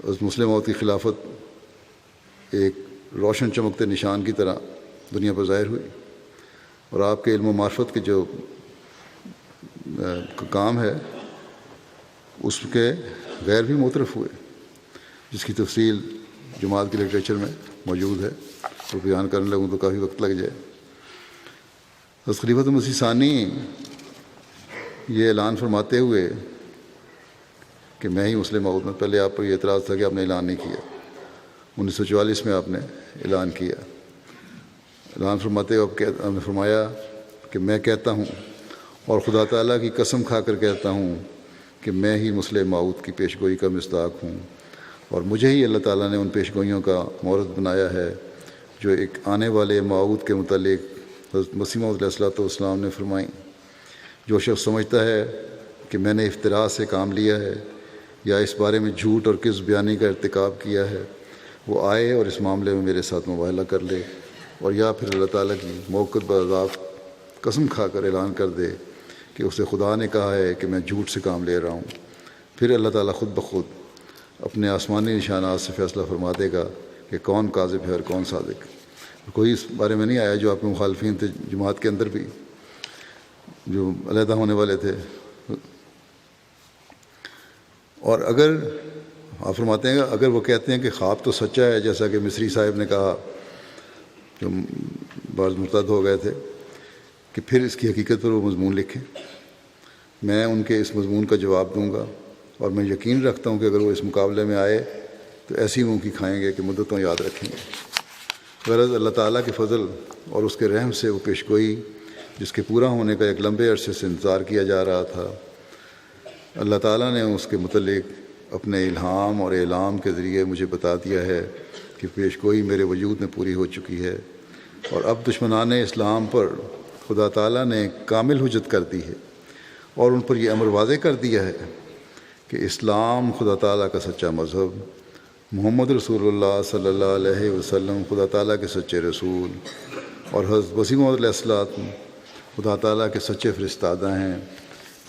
حضرت مسلم موت کی خلافت ایک روشن چمکتے نشان کی طرح دنیا پر ظاہر ہوئی، اور آپ کے علم و معرفت کے جو کام ہے اس کے غیر بھی معترف ہوئے، جس کی تفصیل جماعت کے لٹریچر میں موجود ہے، اور بیان کرنے لگوں تو کافی وقت لگ جائے۔ حضرت خلیفۃ مسیح ثانی یہ اعلان فرماتے ہوئے کہ میں ہی مسلم موعود، میں پہلے آپ پر یہ اعتراض تھا کہ آپ نے اعلان نہیں کیا، 1944 میں آپ نے اعلان کیا۔ اعلان فرماتے ہوئے آپ نے فرمایا کہ میں کہتا ہوں اور خدا تعالیٰ کی قسم کھا کر کہتا ہوں کہ میں ہی مسلم موعود کی پیش گوئی کا مصداق ہوں، اور مجھے ہی اللہ تعالیٰ نے ان پیش گوئیوں کا مورد بنایا ہے جو ایک آنے والے موعود کے متعلق حضرت مسیح موعود علیہ الصلوۃ والسلام نے فرمائیں۔ جو شخص سمجھتا ہے کہ میں نے افتراء سے کام لیا ہے یا اس بارے میں جھوٹ اور کذب بیانی کا ارتکاب کیا ہے، وہ آئے اور اس معاملے میں میرے ساتھ مباہلہ کر لے، اور یا پھر اللہ تعالیٰ کی موقت بعذاب قسم کھا کر اعلان کر دے کہ اسے خدا نے کہا ہے کہ میں جھوٹ سے کام لے رہا ہوں۔ پھر اللہ تعالیٰ خود بخود اپنے آسمانی نشانات سے فیصلہ فرما دے گا کہ کون کاذب ہے اور کون صادق۔ کوئی اس بارے میں نہیں آیا، جو آپ کے مخالفین تھے جماعت کے اندر بھی جو علیحدہ ہونے والے تھے۔ اور اگر آپ فرماتے ہیں اگر وہ کہتے ہیں کہ خواب تو سچا ہے، جیسا کہ مصری صاحب نے کہا جو بعض مرتد ہو گئے تھے، کہ پھر اس کی حقیقت پر وہ مضمون لکھیں۔ میں ان کے اس مضمون کا جواب دوں گا، اور میں یقین رکھتا ہوں کہ اگر وہ اس مقابلے میں آئے تو ایسی منہ کی کھائیں گے کہ مدتوں یاد رکھیں گے۔ غرض اللہ تعالیٰ کے فضل اور اس کے رحم سے وہ پیش گوئی جس کے پورا ہونے کا ایک لمبے عرصے سے انتظار کیا جا رہا تھا، اللہ تعالیٰ نے اس کے متعلق اپنے الہام اور اعلام کے ذریعے مجھے بتا دیا ہے کہ پیش گوئی میرے وجود میں پوری ہو چکی ہے، اور اب دشمنان اسلام پر خدا تعالیٰ نے کامل حجت کر دی ہے، اور ان پر یہ امر واضح کر دیا ہے کہ اسلام خدا تعالیٰ کا سچا مذہب، محمد رسول اللہ صلی اللہ علیہ وسلم خدا تعالیٰ کے سچے رسول، اور حضرت مسیح موعود علیہ السلام خدا تعالیٰ کے سچے فرستادہ ہیں۔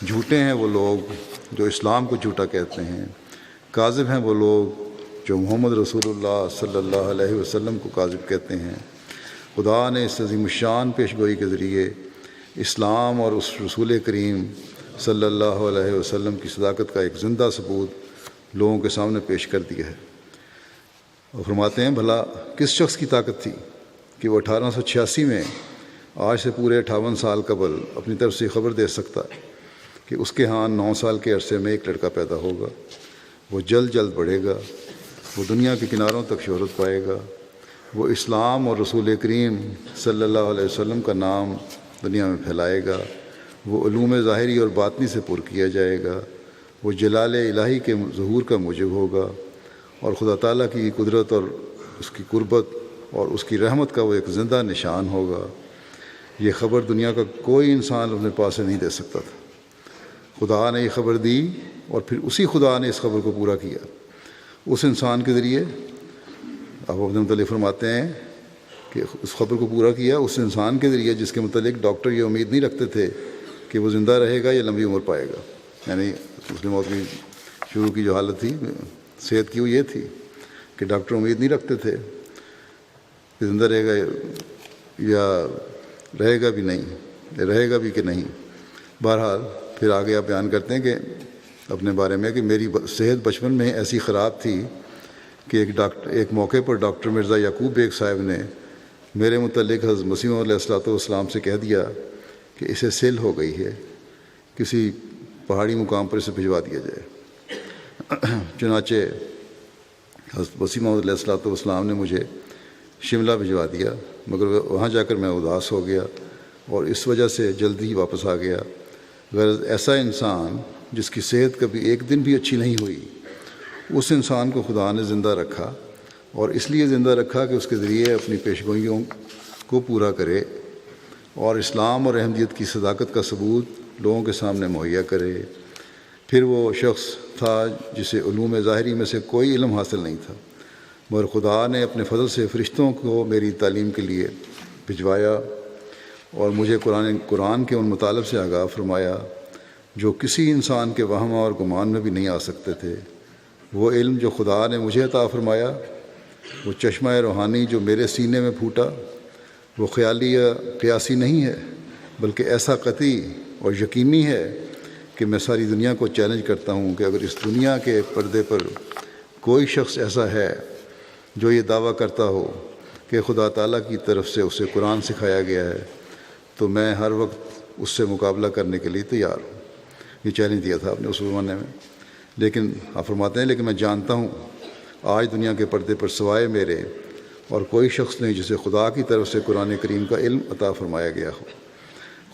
جھوٹے ہیں وہ لوگ جو اسلام کو جھوٹا کہتے ہیں، کاذب ہیں وہ لوگ جو محمد رسول اللہ صلی اللہ علیہ وسلم کو کاذب کہتے ہیں۔ خدا نے اس عظیم الشان پیش گوئی کے ذریعے اسلام اور اس رسول کریم صلی اللہ علیہ وسلم کی صداقت کا ایک زندہ ثبوت لوگوں کے سامنے پیش کر دیا ہے۔ اور فرماتے ہیں بھلا کس شخص کی طاقت تھی کہ وہ 1886 میں آج سے پورے 58 سال قبل اپنی طرف سے خبر دے سکتا ہے کہ اس کے ہاں 9 سال کے عرصے میں ایک لڑکا پیدا ہوگا، وہ جلد جلد بڑھے گا، وہ دنیا کے کناروں تک شہرت پائے گا، وہ اسلام اور رسول کریم صلی اللہ علیہ وسلم کا نام دنیا میں پھیلائے گا، وہ علوم ظاہری اور باطنی سے پر کیا جائے گا، وہ جلال الہی کے ظہور کا موجب ہوگا، اور خدا تعالیٰ کی قدرت اور اس کی قربت اور اس کی رحمت کا وہ ایک زندہ نشان ہوگا۔ یہ خبر دنیا کا کوئی انسان اپنے پاس سے نہیں دے سکتا تھا۔ خدا نے یہ خبر دی، اور پھر اسی خدا نے اس خبر کو پورا کیا اس انسان کے ذریعے۔ آپ اپنے متعلق فرماتے ہیں کہ اس خبر کو پورا کیا اس انسان کے ذریعے جس کے متعلق ڈاکٹر یہ امید نہیں رکھتے تھے کہ وہ زندہ رہے گا یا لمبی عمر پائے گا۔ یعنی مسلم موت کی شروع کی جو حالت تھی صحت کی وہ یہ تھی کہ ڈاکٹر امید نہیں رکھتے تھے کہ زندہ رہے گا یا رہے گا بھی نہیں، رہے گا بھی کہ نہیں۔ بہرحال پھر آگے آپ بیان کرتے ہیں کہ اپنے بارے میں کہ میری صحت بچپن میں ایسی خراب تھی کہ ایک موقع پر ڈاکٹر مرزا یعقوب بیگ صاحب نے میرے متعلق حضرت مسیح موعود علیہ الصلوۃ والسلام سے کہہ دیا کہ اسے سل ہو گئی ہے، کسی پہاڑی مقام پر اسے بھجوا دیا جائے۔ چنانچہ حضرت مسیح موعود علیہ الصلوۃ والسلام نے مجھے شملہ بھجوا دیا، مگر وہاں جا کر میں اداس ہو گیا اور اس وجہ سے جلدی ہی واپس آ گیا۔ غرض ایسا انسان جس کی صحت کبھی ایک دن بھی اچھی نہیں ہوئی، اس انسان کو خدا نے زندہ رکھا، اور اس لیے زندہ رکھا کہ اس کے ذریعے اپنی پیشگوئیوں کو پورا کرے اور اسلام اور احمدیت کی صداقت کا ثبوت لوگوں کے سامنے مہیا کرے۔ پھر وہ شخص تھا جسے علوم ظاہری میں سے کوئی علم حاصل نہیں تھا، مگر خدا نے اپنے فضل سے فرشتوں کو میری تعلیم کے لیے بھجوایا اور مجھے قرآن کے ان مطالب سے آگاہ فرمایا جو کسی انسان کے وہم اور گمان میں بھی نہیں آ سکتے تھے۔ وہ علم جو خدا نے مجھے عطا فرمایا وہ چشمہ روحانی جو میرے سینے میں پھوٹا وہ خیالی یا قیاسی نہیں ہے، بلکہ ایسا قطعی اور یقینی ہے کہ میں ساری دنیا کو چیلنج کرتا ہوں کہ اگر اس دنیا کے پردے پر کوئی شخص ایسا ہے جو یہ دعویٰ کرتا ہو کہ خدا تعالیٰ کی طرف سے اسے قرآن سکھایا گیا ہے تو میں ہر وقت اس سے مقابلہ کرنے کے لیے تیار ہوں۔ یہ چیلنج دیا تھا آپ نے اس زمانے میں۔ لیکن آپ فرماتے ہیں لیکن میں جانتا ہوں آج دنیا کے پردے پر سوائے میرے اور کوئی شخص نہیں جسے خدا کی طرف سے قرآن کریم کا علم عطا فرمایا گیا ہو۔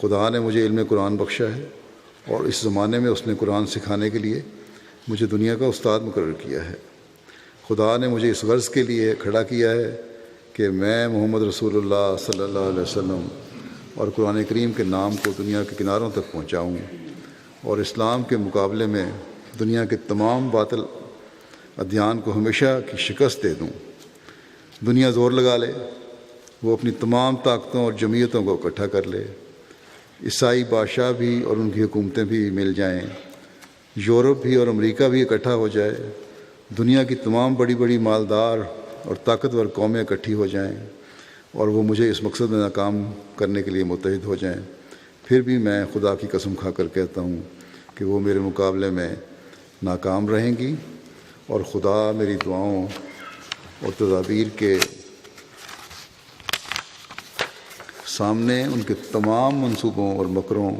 خدا نے مجھے علم قرآن بخشا ہے اور اس زمانے میں اس نے قرآن سکھانے کے لیے مجھے دنیا کا استاد مقرر کیا ہے۔ خدا نے مجھے اس غرض کے لیے کھڑا کیا ہے کہ میں محمد رسول اللہ صلی اللہ علیہ وسلم اور قرآن کریم کے نام کو دنیا کے کناروں تک پہنچاؤں اور اسلام کے مقابلے میں دنیا کے تمام باطل ادیان کو ہمیشہ کی شکست دے دوں۔ دنیا زور لگا لے، وہ اپنی تمام طاقتوں اور جمعیتوں کو اکٹھا کر لے، عیسائی بادشاہ بھی اور ان کی حکومتیں بھی مل جائیں، یورپ بھی اور امریکہ بھی اکٹھا ہو جائے، دنیا کی تمام بڑی بڑی مالدار اور طاقتور قومیں اکٹھی ہو جائیں اور وہ مجھے اس مقصد میں ناکام کرنے کے لیے متحد ہو جائیں، پھر بھی میں خدا کی قسم کھا کر کہتا ہوں کہ وہ میرے مقابلے میں ناکام رہیں گی اور خدا میری دعاؤں اور تدابیر کے سامنے ان کے تمام منصوبوں اور مکروں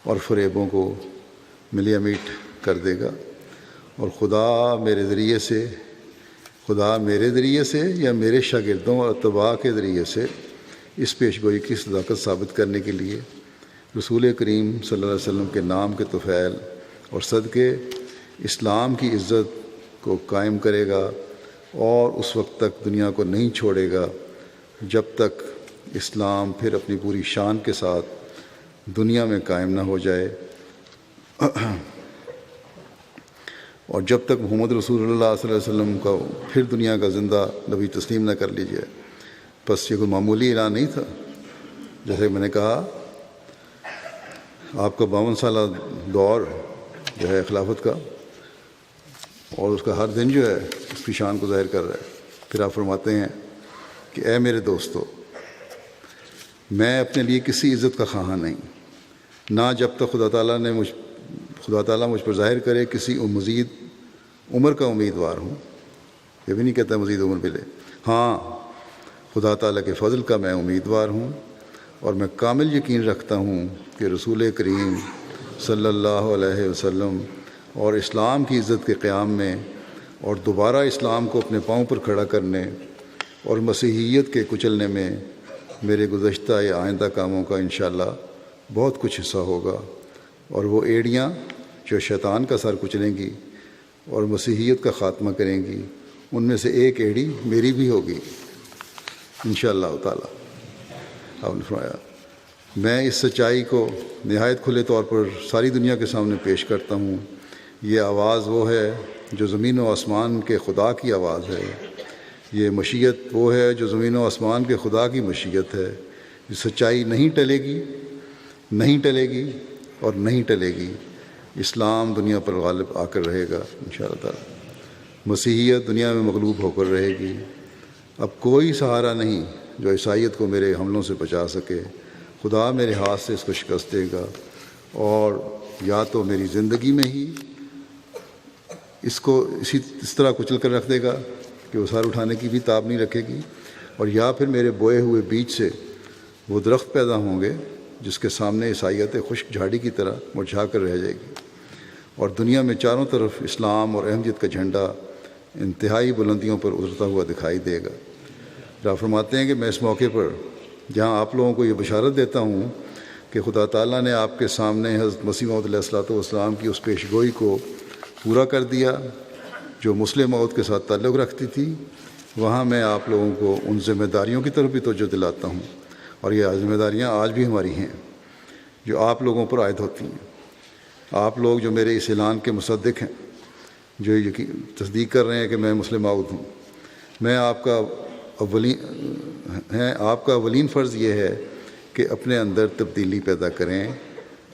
اور فریبوں کو ملیا میٹ کر دے گا، اور خدا میرے ذریعے سے یا میرے شاگردوں اور اتباع کے ذریعے سے اس پیشگوئی کی صداقت ثابت کرنے کے لیے رسول کریم صلی اللہ علیہ وسلم کے نام کے طفیل اور صدقے اسلام کی عزت کو قائم کرے گا، اور اس وقت تک دنیا کو نہیں چھوڑے گا جب تک اسلام پھر اپنی پوری شان کے ساتھ دنیا میں قائم نہ ہو جائے، اور جب تک محمد رسول اللہ صلی اللہ علیہ وسلم کا پھر دنیا کا زندہ نبی تسلیم نہ کر لیجیے۔ بس یہ کوئی معمولی اعلان نہیں تھا۔ جیسے میں نے کہا آپ کا 52 سالہ دور جو ہے خلافت کا، اور اس کا ہر دن جو ہے اس کی شان کو ظاہر کر رہا ہے۔ پھر آپ فرماتے ہیں کہ اے میرے دوستو، میں اپنے لیے کسی عزت کا خواہاں نہیں، نہ جب تک خدا تعالیٰ مجھ پر ظاہر کرے کسی مزید عمر کا امیدوار ہوں۔ یہ بھی نہیں کہتا مزید عمر ملے، ہاں خدا تعالیٰ کے فضل کا میں امیدوار ہوں، اور میں کامل یقین رکھتا ہوں کہ رسول کریم صلی اللہ علیہ وسلم اور اسلام کی عزت کے قیام میں اور دوبارہ اسلام کو اپنے پاؤں پر کھڑا کرنے اور مسیحیت کے کچلنے میں میرے گزشتہ یا آئندہ کاموں کا انشاءاللہ بہت کچھ حصہ ہوگا، اور وہ ایڑیاں جو شیطان کا سر کچلیں گی اور مسیحیت کا خاتمہ کریں گی، ان میں سے ایک ایڑی میری بھی ہوگی انشاءاللہ تعالی۔ آپ نے فرمایا میں اس سچائی کو نہایت کھلے طور پر ساری دنیا کے سامنے پیش کرتا ہوں۔ یہ آواز وہ ہے جو زمین و آسمان کے خدا کی آواز ہے، یہ مشیت وہ ہے جو زمین و آسمان کے خدا کی مشیت ہے۔ یہ سچائی نہیں ٹلے گی اور نہیں ٹلے گی۔ اسلام دنیا پر غالب آ کر رہے گا انشاءاللہ تعالی۔ مسیحیت دنیا میں مغلوب ہو کر رہے گی۔ اب کوئی سہارا نہیں جو عیسائیت کو میرے حملوں سے بچا سکے۔ خدا میرے ہاتھ سے اس کو شکست دے گا، اور یا تو میری زندگی میں ہی اس کو اس طرح کچل کر رکھ دے گا کہ وہ سر اٹھانے کی بھی تاب نہیں رکھے گی، اور یا پھر میرے بوئے ہوئے بیج سے وہ درخت پیدا ہوں گے جس کے سامنے عیسائیت خشک جھاڑی کی طرح مرجھا کر رہ جائے گی، اور دنیا میں چاروں طرف اسلام اور احمدیت کا جھنڈا انتہائی بلندیوں پر اترتا ہوا دکھائی دے گا۔ آپ فرماتے ہیں کہ میں اس موقع پر جہاں آپ لوگوں کو یہ بشارت دیتا ہوں کہ خدا تعالیٰ نے آپ کے سامنے حضرت مسیح موعود علیہ الصلوۃ والسلام کی اس پیشگوئی کو پورا کر دیا جو مسلم موت کے ساتھ تعلق رکھتی تھی، وہاں میں آپ لوگوں کو ان ذمہ داریوں کی طرف بھی توجہ دلاتا ہوں، اور یہ ذمہ داریاں آج بھی ہماری ہیں جو آپ لوگوں پر عائد ہوتی ہیں۔ آپ لوگ جو میرے اس اعلان کے مصدق ہیں، جو تصدیق کر رہے ہیں کہ میں مسلم موعود ہوں، میں آپ کا اولین فرض یہ ہے کہ اپنے اندر تبدیلی پیدا کریں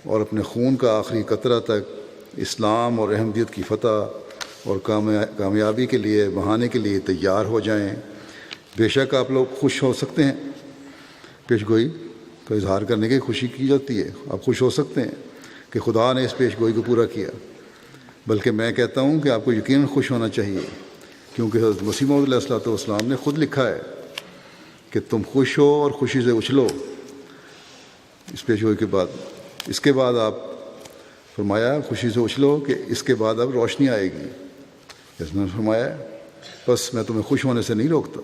اور اپنے خون کا آخری قطرہ تک اسلام اور احمدیت کی فتح اور کامیابی کے لیے بہانے کے لیے تیار ہو جائیں۔ بے شک آپ لوگ خوش ہو سکتے ہیں، پیش گوئی کا اظہار کرنے کی خوشی کی جاتی ہے، آپ خوش ہو سکتے ہیں کہ خدا نے اس پیش گوئی کو پورا کیا، بلکہ میں کہتا ہوں کہ آپ کو یقیناً خوش ہونا چاہیے، کیونکہ حضرت مسیح موعود علیہ الصلوۃ والسلام نے خود لکھا ہے کہ تم خوش ہو اور خوشی سے اچھلو اس پیش گوئی کے بعد۔ اس کے بعد آپ فرمایا خوشی سے اچھلو کہ اس کے بعد اب روشنی آئے گی۔ اس نے فرمایا بس میں تمہیں خوش ہونے سے نہیں روکتا،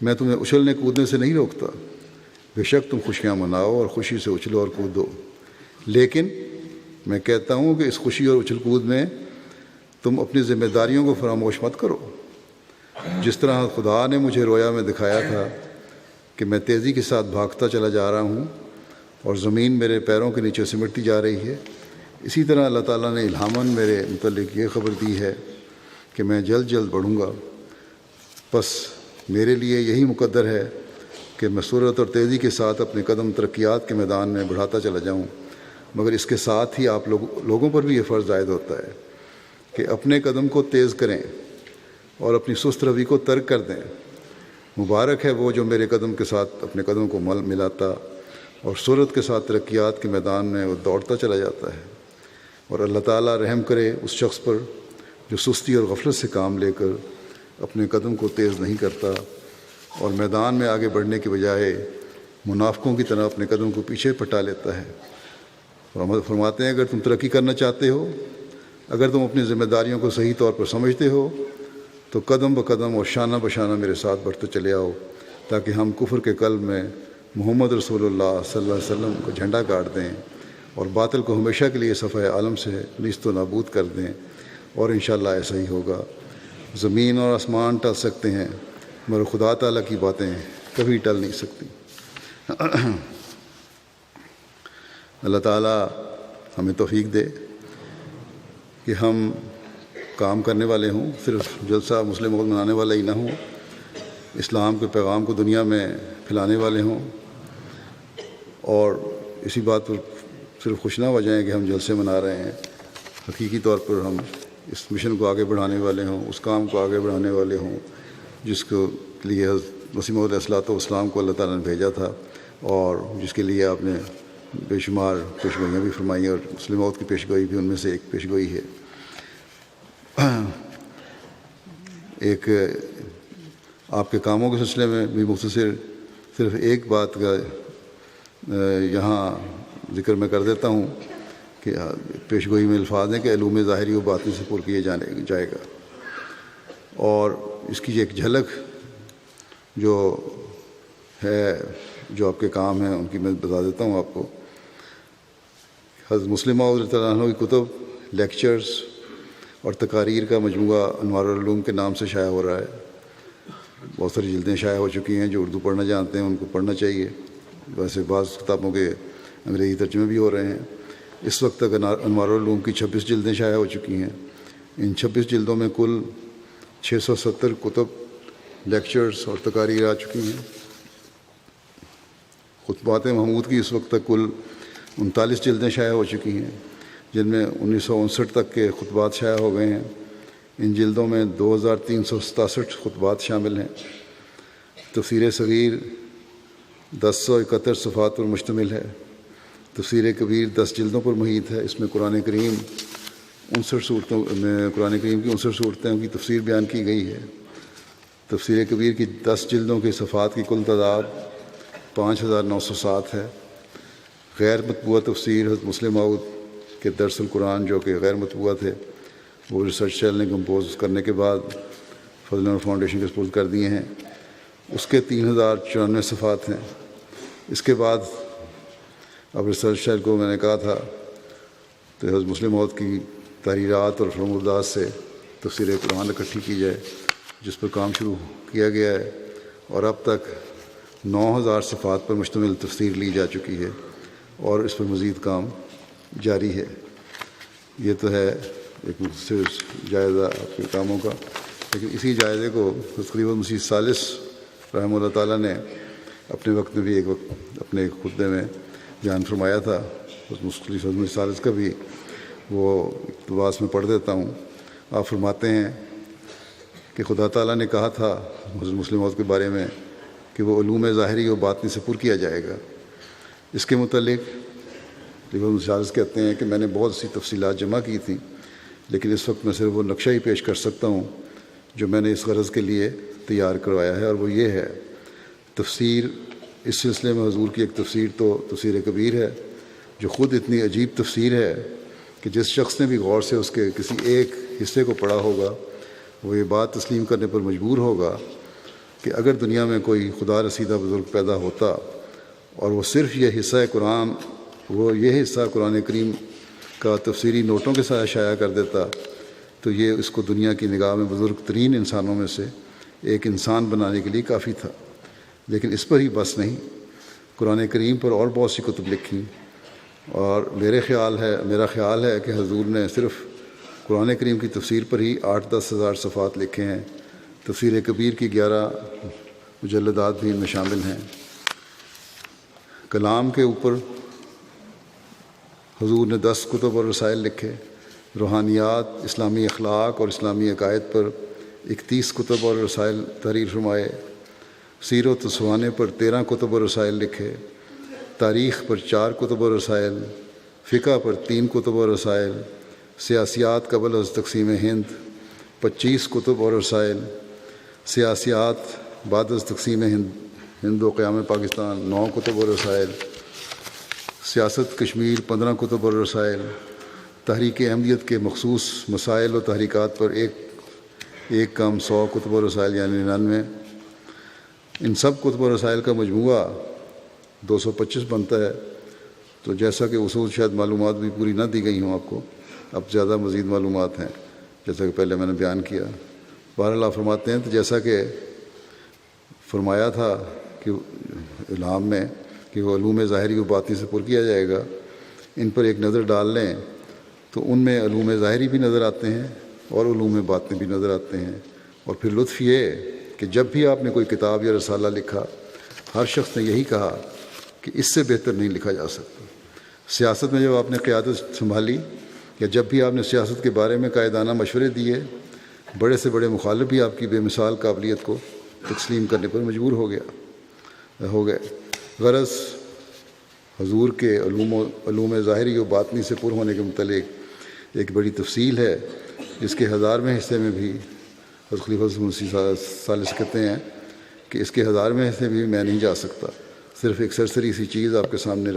میں تمہیں اچھلنے کودنے سے نہیں روکتا، بے شک تم خوشیاں مناؤ اور خوشی سے اچھلو اور کودو، لیکن میں کہتا ہوں کہ اس خوشی اور اچھل کود میں تم اپنی ذمہ داریوں کو فراموش مت کرو۔ جس طرح خدا نے مجھے رویا میں دکھایا تھا کہ میں تیزی کے ساتھ بھاگتا چلا جا رہا ہوں اور زمین میرے پیروں کے نیچے سمٹتی جا رہی ہے، اسی طرح اللہ تعالیٰ نے الہاماً میرے متعلق یہ خبر دی ہے کہ میں جلد جلد بڑھوں گا۔ بس میرے لیے یہی مقدر ہے کہ میں سرعت اور تیزی کے ساتھ اپنے قدم ترقیات کے میدان میں بڑھاتا چلا جاؤں، مگر اس کے ساتھ ہی آپ لوگوں پر بھی یہ فرض عائد ہوتا ہے کہ اپنے قدم کو تیز کریں اور اپنی سست روی کو ترک کر دیں۔ مبارک ہے وہ جو میرے قدم کے ساتھ اپنے قدم کو ملاتا اور سرعت کے ساتھ ترقیات کے میدان میں وہ دوڑتا چلا جاتا ہے، اور اللہ تعالیٰ رحم کرے اس شخص پر جو سستی اور غفلت سے کام لے کر اپنے قدم کو تیز نہیں کرتا اور میدان میں آگے بڑھنے کے بجائے منافقوں کی طرح اپنے قدم کو پیچھے پٹا لیتا ہے۔ فرماتے ہیں اگر تم ترقی کرنا چاہتے ہو، اگر تم اپنی ذمہ داریوں کو صحیح طور پر سمجھتے ہو تو قدم بقدم اور شانہ بشانہ میرے ساتھ بڑھتے چلے آؤ، تاکہ ہم کفر کے قلب میں محمد رسول اللہ صلی اللہ علیہ وسلم کا جھنڈا گاڑ دیں اور باطل کو ہمیشہ کے لیے صفحہ عالم سے نیست و نابود کر دیں، اور انشاءاللہ ایسا ہی ہوگا۔ زمین اور آسمان ٹل سکتے ہیں مگر خدا تعالیٰ کی باتیں کبھی ٹل نہیں سکتی۔ اللہ تعالیٰ ہمیں توفیق دے کہ ہم کام کرنے والے ہوں، صرف جلسہ مسلم موعود منانے والا ہی نہ ہوں، اسلام کے پیغام کو دنیا میں پھیلانے والے ہوں، اور اسی بات پر صرف خوش نہ ہو جائیں کہ ہم جلسے منا رہے ہیں، حقیقی طور پر ہم اس مشن کو آگے بڑھانے والے ہوں، اس کام کو آگے بڑھانے والے ہوں جس کے لیے حضرت مسیح موعود علیہ الصلوۃ والسلام کو اللہ تعالیٰ نے بھیجا تھا، اور جس کے لیے آپ نے بے شمار پیشگوئیاں بھی فرمائی، اور مسلم موعود کی پیشگوئی بھی ان میں سے ایک پیشگوئی ہے۔ ایک آپ کے کاموں کے سلسلے میں بھی مختصر صرف ایک بات کا یہاں ذکر میں کر دیتا ہوں کہ پیشگوئی میں الفاظ ہیں کہ علوم ظاہری و باطنی سے پر کیے جائے گا، اور اس کی ایک جھلک جو ہے جو آپ کے کام ہیں ان کی میں بتا دیتا ہوں آپ کو۔ حضرت مسلم موعود رضی اللہ عنہ کی کتب، لیکچرز اور تقاریر کا مجموعہ انوار العلوم کے نام سے شائع ہو رہا ہے۔ بہت ساری جلدیں شائع ہو چکی ہیں، جو اردو پڑھنا جانتے ہیں ان کو پڑھنا چاہیے، ویسے بعض کتابوں کے انگریزی ترجمے بھی ہو رہے ہیں۔ اس وقت تک انوار العلوم کی 26 جلدیں شائع ہو چکی ہیں۔ ان 26 جلدوں میں کل 670 کتب، لیکچرز اور تقاریر آ چکی ہیں۔ خطبات محمود کی اس وقت تک کل 39 جلدیں شائع ہو چکی ہیں، جن میں 1959 تک کے خطبات شائع ہو گئے ہیں۔ ان جلدوں میں 2367 خطبات شامل ہیں۔ تفسیر صغیر 1071 صفحات پر مشتمل ہے۔ تفسیر کبیر 10 جلدوں پر محیط ہے۔ اس میں قرآن کریم کی 59 صورتوں کی تفسیر بیان کی گئی ہے۔ تفسیر کبیر کی 10 جلدوں کے صفحات کی کل تعداد 5907 ہے۔ غیر مطبوعہ تفسیر حضرت مسلم موعود کے درس القرآن جو کہ غیر مطبوعہ تھے، وہ ریسرچ سیل نے کمپوز کرنے کے بعد فضل نور فاؤنڈیشن کے سپرد کر دیے ہیں۔ اس کے 3094 صفحات ہیں۔ اس کے بعد اب ریسرچ سیل کو میں نے کہا تھا تو حضرت مسلم موعود کی تحریرات اور فرمودات سے تفسیر قرآن اکٹھی کی جائے، جس پر کام شروع کیا گیا ہے، اور اب تک 9000 صفحات پر مشتمل تفسیر لی جا چکی ہے، اور اس پر مزید کام جاری ہے۔ یہ تو ہے ایک مختصر جائزہ آپ کے کاموں کا، لیکن اسی جائزے کو تقریباً مسیح ثالث رحمہ اللہ تعالیٰ نے اپنے وقت میں بھی ایک وقت اپنے خطبے میں بیان فرمایا تھا۔ اس مسیح ثالث کا بھی وہ اقتباس میں پڑھ دیتا ہوں۔ آپ فرماتے ہیں کہ خدا تعالیٰ نے کہا تھا حضرت مسلم موعود کے بارے میں کہ وہ علوم ظاہری و باطنی سے پر کیا جائے گا۔ اس کے متعلق مجاز کہتے ہیں کہ میں نے بہت سی تفصیلات جمع کی تھیں، لیکن اس وقت میں صرف وہ نقشہ ہی پیش کر سکتا ہوں جو میں نے اس غرض کے لیے تیار کروایا ہے، اور وہ یہ ہے۔ تفسیر اس سلسلے میں حضور کی ایک تفسیر تو تفسیر کبیر ہے، جو خود اتنی عجیب تفسیر ہے کہ جس شخص نے بھی غور سے اس کے کسی ایک حصے کو پڑھا ہوگا وہ یہ بات تسلیم کرنے پر مجبور ہوگا کہ اگر دنیا میں کوئی خدا رسیدہ بزرگ پیدا ہوتا اور وہ صرف یہ حصہ قرآن کریم کا تفسیری نوٹوں کے ساتھ شائع کر دیتا تو یہ اس کو دنیا کی نگاہ میں بزرگ ترین انسانوں میں سے ایک انسان بنانے کے لیے کافی تھا۔ لیکن اس پر ہی بس نہیں، قرآن کریم پر اور بہت سی کتب لکھیں، اور میرا خیال ہے کہ حضور نے صرف قرآن کریم کی تفسیر پر ہی 8-10 ہزار صفحات لکھے ہیں۔ تفسیر کبیر کی 11 مجلدات بھی ان میں شامل ہیں۔ کلام کے اوپر حضور نے 10 کتب اور رسائل لکھے۔ روحانیات، اسلامی اخلاق اور اسلامی عقائد پر 31 کتب اور رسائل تحریر فرمائے۔ سیرت و سوانے پر 13 کتب اور رسائل لکھے۔ تاریخ پر 4 کتب اور رسائل، فقہ پر 3 کتب اور رسائل، سیاسیات قبل از تقسیم ہند 25 کتب اور رسائل، سیاسیات بعد از تقسیم ہند و قیام پاکستان 9 کتب اور رسائل، سیاست کشمیر 15 کتب اور رسائل، تحریک احمدیت کے مخصوص مسائل و تحریکات پر ایک کم 100 کتب و رسائل یعنی 99۔ ان سب کتب و رسائل کا مجموعہ 225 بنتا ہے۔ تو جیسا کہ اصول شاید معلومات بھی پوری نہ دی گئی ہوں آپ کو، اب زیادہ مزید معلومات ہیں جیسا کہ پہلے میں نے بیان کیا۔ بہرحال آپ فرماتے ہیں تو جیسا کہ فرمایا تھا کہ الہام میں کہ وہ علوم ظاہری و باطنی سے پر کیا جائے گا، ان پر ایک نظر ڈال لیں تو ان میں علوم ظاہری بھی نظر آتے ہیں اور علوم باطنی بھی نظر آتے ہیں۔ اور پھر لطف یہ کہ جب بھی آپ نے کوئی کتاب یا رسالہ لکھا، ہر شخص نے یہی کہا کہ اس سے بہتر نہیں لکھا جا سکتا۔ سیاست میں جب آپ نے قیادت سنبھالی یا جب بھی آپ نے سیاست کے بارے میں قائدانہ مشورے دیے، بڑے سے بڑے مخالف بھی آپ کی بے مثال قابلیت کو تسلیم کرنے پر مجبور ہو گئے۔ غرض حضور کے علوم ظاہری و باطنی سے پر ہونے کے متعلق ایک بڑی تفصیل ہے، جس کے 1000ویں حصے میں بھی حضرت خلیفہ مسیح ثالث کہتے ہیں کہ اس کے 1000ویں حصے بھی میں نہیں جا سکتا، صرف ایک سرسری سی چیز آپ کے سامنے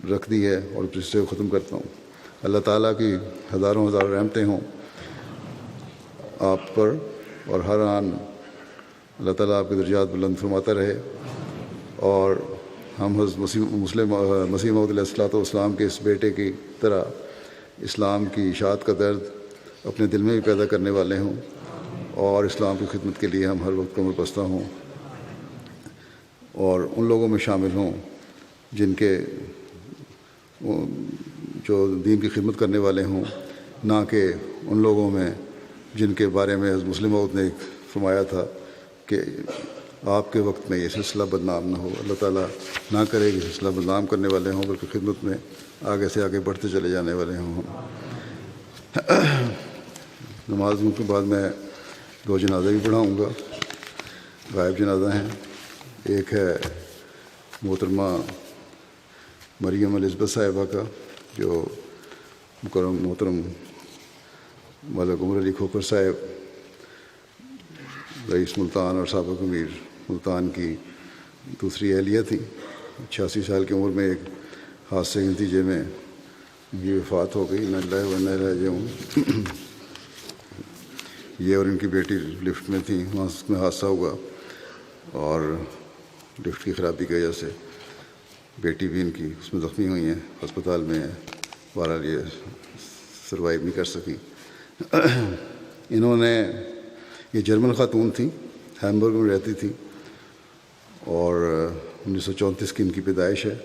رکھ دی ہے اور اس سے ختم کرتا ہوں۔ اللہ تعالیٰ کی ہزاروں رحمتیں ہوں آپ پر، اور ہر آن اللہ تعالیٰ آپ کے درجات بلند فرماتا رہے، اور ہم حضرت مسیح موعود علیہ الصلوۃ والسلام کے اس بیٹے کی طرح اسلام کی اشاعت کا درد اپنے دل میں بھی پیدا کرنے والے ہوں، اور اسلام کی خدمت کے لیے ہم ہر وقت کمر بستہ ہوں، اور ان لوگوں میں شامل ہوں جو دین کی خدمت کرنے والے ہوں، نہ کہ ان لوگوں میں جن کے بارے میں حضرت مسلم موعود نے فرمایا تھا کہ آپ کے وقت میں یہ سلسلہ بدنام نہ ہو۔ اللہ تعالیٰ نہ کرے کہ سلسلہ بدنام کرنے والے ہوں، بلکہ خدمت میں آگے سے آگے بڑھتے چلے جانے والے ہوں۔ نمازوں کے بعد میں 2 جنازے بھی پڑھاؤں گا، غائب جنازہ ہیں۔ ایک ہے محترمہ مریم الزبیتھ صاحبہ کا، جو مکرم محترم ملک عمر علی کھوکھر صاحب رئیس ملتان اور سابق امیر ملتان کی دوسری اہلیہ تھی۔ 86 سال کی عمر میں ایک حادثے کے نتیجے میں یہ وفات ہو گئی۔ انا للہ و انا الیہ راجعون۔ یہ اور ان کی بیٹی لفٹ میں تھیں، وہاں میں حادثہ ہوا اور لفٹ کی خرابی کی وجہ سے بیٹی بھی ان کی اس میں زخمی ہوئی ہیں، ہسپتال میں ہیں، بہرحال یہ سروائیو نہیں کر سکی۔ یہ جرمن خاتون تھیں، ہیمبرگ میں رہتی تھی، اور 1934 کی ان کی پیدائش ہے۔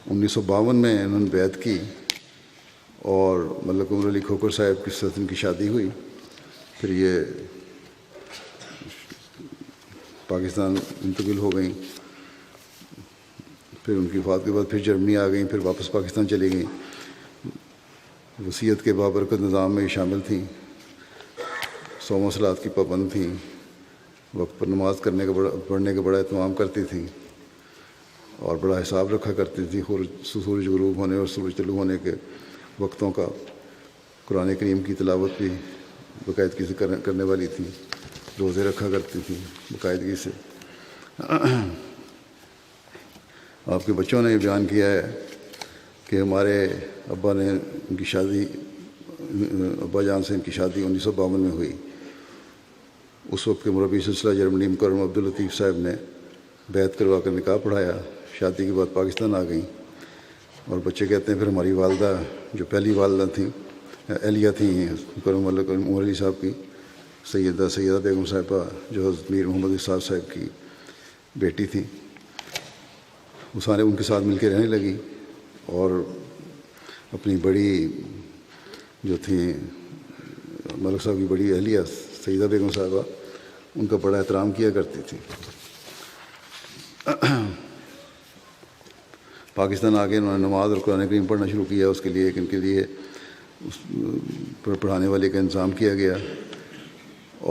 1952 میں انہوں نے بیعت کی اور ملک عمر علی کھوکھر صاحب کے ساتھ ان کی شادی ہوئی۔ پھر یہ پاکستان منتقل ہو گئیں، پھر ان کی وفات کے بعد پھر جرمنی آ گئیں، پھر واپس پاکستان چلی گئیں۔ وصیت کے بابرکت نظام میں شامل تھیں، صوم و صلات کی پابند تھیں، وقت پر نماز پڑھنے کا بڑا اہتمام کرتی تھیں اور بڑا حساب رکھا کرتی تھیں سورج غروب ہونے اور سورج طلوع ہونے کے وقتوں کا۔ قرآن کریم کی تلاوت بھی باقاعدگی سے کرنے والی تھیں، روزے رکھا کرتی تھیں باقاعدگی سے۔ آپ کے بچوں نے یہ بیان کیا ہے کہ ہمارے ابا جان سے ان کی شادی 1952 میں ہوئی۔ اس وقت کے مربی سلسلہ جرمنی مکرم عبداللطیف صاحب نے بیعت کروا کر نکاح پڑھایا۔ شادی کے بعد پاکستان آ گئیں اور بچے کہتے ہیں پھر ہماری والدہ جو پہلی والدہ تھیں اہلیہ تھیں مکرم عمر علی صاحب کی، سیدہ بیگم صاحبہ جو حضرت میر محمد اسحاق صاحب کی بیٹی تھی، وہ سارے ان کے ساتھ مل کے رہنے لگی اور اپنی بڑی جو تھیں ملک صاحب کی بڑی اہلیہ سیدہ بیگم صاحبہ، ان کا بڑا احترام کیا کرتی تھی۔ پاکستان آ کے انہوں نے نماز اور قرآن کریم پڑھنا شروع کیا۔ اس کے لیے ان کے لیے پڑھانے والے کا انتظام کیا گیا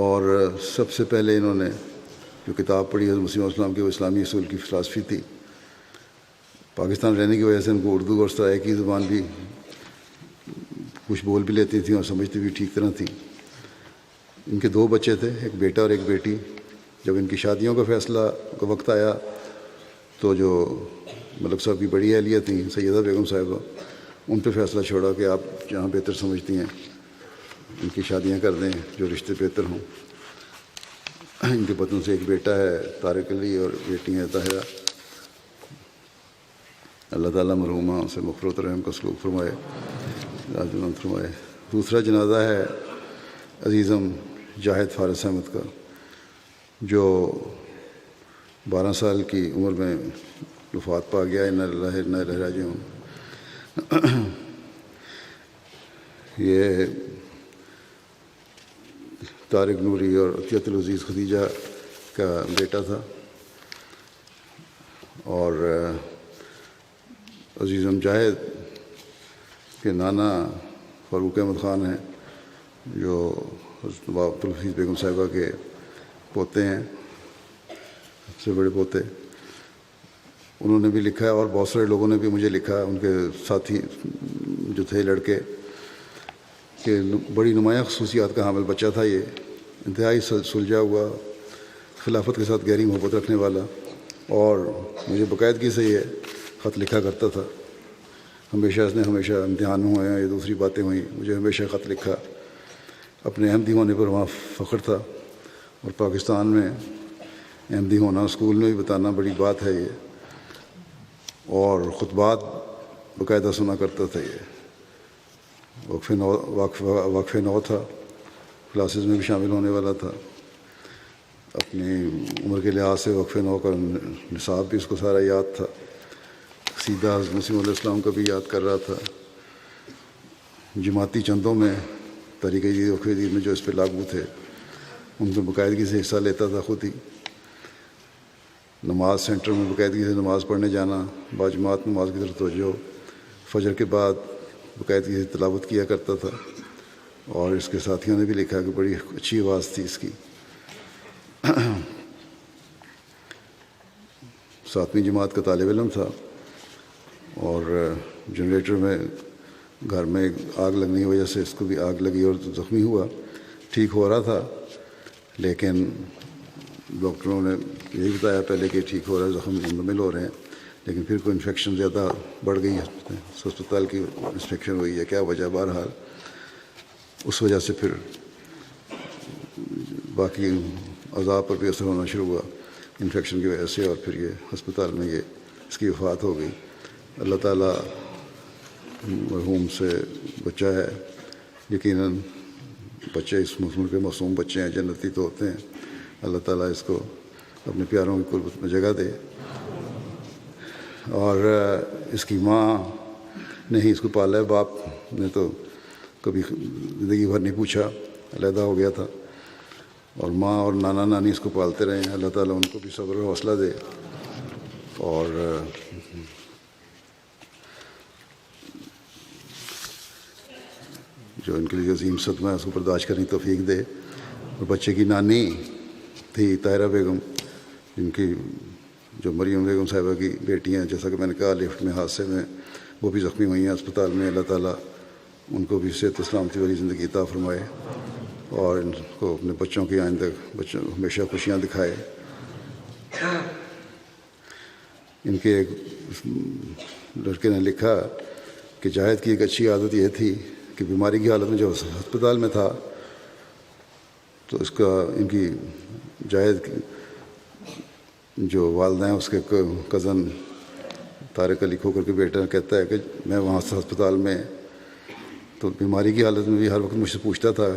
اور سب سے پہلے انہوں نے جو کتاب پڑھی حضرت مسیح علیہ السلام کی، وہ اسلامی اصول کی فلسفی تھی۔ پاکستان رہنے کی وجہ سے ان کو اردو اور سرائیکی زبان بھی کچھ بول بھی لیتی تھیں اور سمجھتی بھی ٹھیک طرح تھیں۔ ان کے 2 بچے تھے، ایک بیٹا اور ایک بیٹی۔ جب ان کی شادیوں کا فیصلہ کا وقت آیا تو جو ملک صاحب کی بڑی اہلیہ تھیں سیدہ بیگم صاحبہ، ان پہ فیصلہ چھوڑا کہ آپ جہاں بہتر سمجھتی ہیں ان کی شادیاں کر دیں جو رشتے بہتر ہوں۔ ان کے بچوں سے ایک بیٹا ہے طارق علی اور بیٹی ہیں طاہرہ۔ اللہ تعالیٰ مرحومہ سے مغفرت رحم کا سلوک فرمائے، راضی فرمائے۔ دوسرا جنازہ ہے عزیزم جاہد فارس احمد کا، جو 12 سال کی عمر میں وفات پا گیا۔ انا للہ و انا الیہ راجعون۔ یہ طارق نوری اور عطیت العزیز خدیجہ کا بیٹا تھا اور عزیزم جاہد کے نانا فاروق احمد خان ہیں جو حضرت عبدالحفیظ بیگم صاحبہ کے پوتے ہیں، سب سے بڑے پوتے۔ انہوں نے بھی لکھا ہے اور بہت سارے لوگوں نے بھی مجھے لکھا، ان کے ساتھی جو تھے لڑکے، کہ بڑی نمایاں خصوصیات کا حامل بچہ تھا یہ، انتہائی سلجھا ہوا، خلافت کے ساتھ گہری محبت رکھنے والا، اور مجھے باقاعدگی سے یہ خط لکھا کرتا تھا۔ ہمیشہ اس نے امتحان ہوئے ہیں، یہ دوسری باتیں ہوئیں، مجھے ہمیشہ خط لکھا۔ اپنے احمدی ہونے پر وہاں فخر تھا اور پاکستان میں احمدی ہونا اسکول میں بھی بتانا بڑی بات ہے یہ، اور خطبات باقاعدہ سنا کرتا تھا۔ یہ وقف نو تھا، کلاسز میں بھی شامل ہونے والا تھا۔ اپنی عمر کے لحاظ سے وقف نو کا نصاب بھی اس کو سارا یاد تھا، سیدھا حضرت مسیح علیہ السلام کا بھی یاد کر رہا تھا۔ جماعتی چندوں میں طریقہ جدید وقف جدید میں جو اس پہ لاگو تھے ان میں باقاعدگی سے حصہ لیتا تھا خود ہی۔ نماز سینٹر میں باقاعدگی سے نماز پڑھنے جانا، باجماعت نماز کی طرف توجہ، فجر کے بعد باقاعدگی سے تلاوت کیا کرتا تھا۔ اور اس کے ساتھیوں نے بھی لکھا کہ بڑی اچھی آواز تھی اس کی۔ 7ویں جماعت کا طالب علم تھا اور جنریٹر میں گھر میں آگ لگنے کی وجہ سے اس کو بھی آگ لگی اور زخمی ہوا۔ ٹھیک ہو رہا تھا لیکن ڈاکٹروں نے یہی بتایا پہلے کہ ٹھیک ہو رہا ہے، زخم مندمل ہو رہے ہیں، لیکن پھر کوئی انفیکشن زیادہ بڑھ گئی ہے، ہسپتال کی انفیکشن ہوئی ہے، کیا وجہ، بہرحال اس وجہ سے پھر باقی اعضاء پر بھی اثر ہونا شروع ہوا انفیکشن کی وجہ سے، اور پھر یہ ہسپتال میں یہ اس کی وفات ہو گئی۔ اللہ تعالیٰ مرحوم سے بچہ ہے، یقیناً بچے اس ملک کے معصوم بچے ہیں، جنتی تو ہوتے ہیں۔ اللہ تعالیٰ اس کو اپنے پیاروں کی قربت میں جگہ دے، اور اس کی ماں نے ہی اس کو پالا ہے، باپ نے تو کبھی زندگی بھر نہیں پوچھا، علیحدہ ہو گیا تھا، اور ماں اور نانا نانی اس کو پالتے رہے ہیں۔ اللہ تعالیٰ ان کو بھی صبر و حوصلہ دے، اور جو ان کے لیے عظیم صدمہ ہے اس کو برداشت کرنے کی توفیق دے. اور بچے کی نانی تھی طاہرہ بیگم، جن کی جو مریم بیگم صاحبہ کی بیٹی ہیں، جیسا کہ میں نے کہا لفٹ میں حادثے میں وہ بھی زخمی ہوئی ہیں اسپتال میں. اللہ تعالیٰ ان کو بھی صحت و سلامتی والی زندگی عطا فرمائے اور ان کو اپنے بچوں کی آئندہ بچوں ہمیشہ خوشیاں دکھائے. ان کے ایک لڑکے نے لکھا کہ جاہد کی ایک اچھی عادت یہ تھی کہ بیماری کی حالت میں جو ہسپتال میں تھا تو اس کا ان کی جاہد کی جو والدہ ہیں اس کے کزن طارق علی کھوکر کے بیٹا کہتا ہے کہ میں وہاں سے ہسپتال میں تو بیماری کی حالت میں بھی ہر وقت مجھ سے پوچھتا تھا،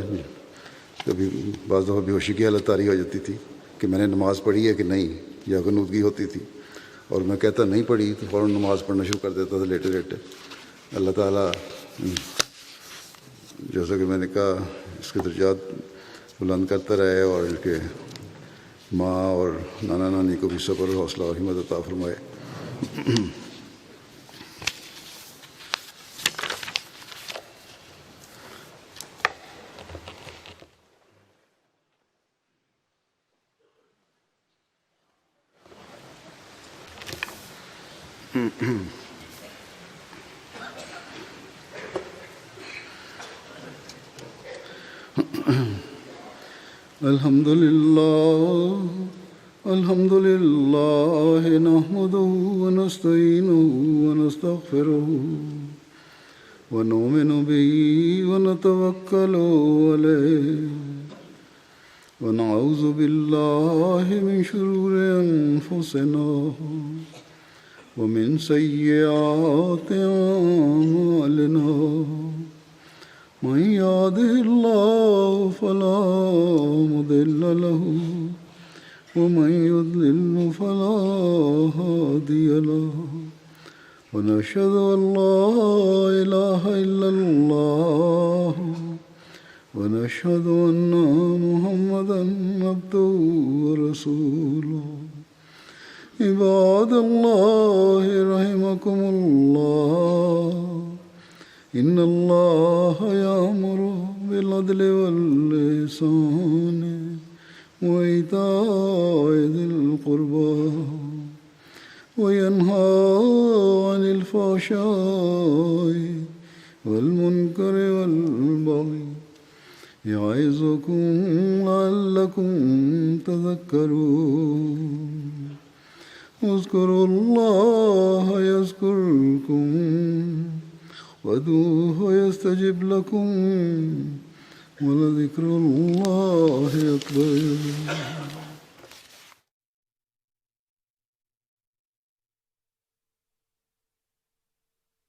کبھی بعض دفعہ بے ہوشی کی حالت طاری ہو جاتی تھی کہ میں نے نماز پڑھی ہے کہ نہیں، یا غنودگی ہوتی تھی اور میں کہتا نہیں پڑھی تو فوراً نماز پڑھنا شروع کر دیتا تھا لیٹے لیٹے. اللہ تعالیٰ جیسا کہ میں نے کہا اس کے درجات بلند کرتا رہے اور ان کے ماں اور نانا نانی کو بھی صبر حوصلہ اور ہمت عطا فرمائے. الحمد لله نحمده ونستعينه ونستغفره ونؤمن به ونتوكل عليه ونعوذ بالله من شرور أنفسنا ومن سيئات أعمالنا. من يهده الله فلا مضل له ومن يضلل فلا هادي له. ونشهد أن لا إله إلا الله ونشهد أن محمدا عبده ورسوله. عباد الله رحمكم الله، إن الله يأمر بالعدل والإحسان وإيتاء ذي القربى وينهى عن الفحشاء والمنكر والبغي يعظكم لعلكم تذكرون. اذكروا الله يذكركم وادعوه يستجب لكم ولذكر الله أكبر.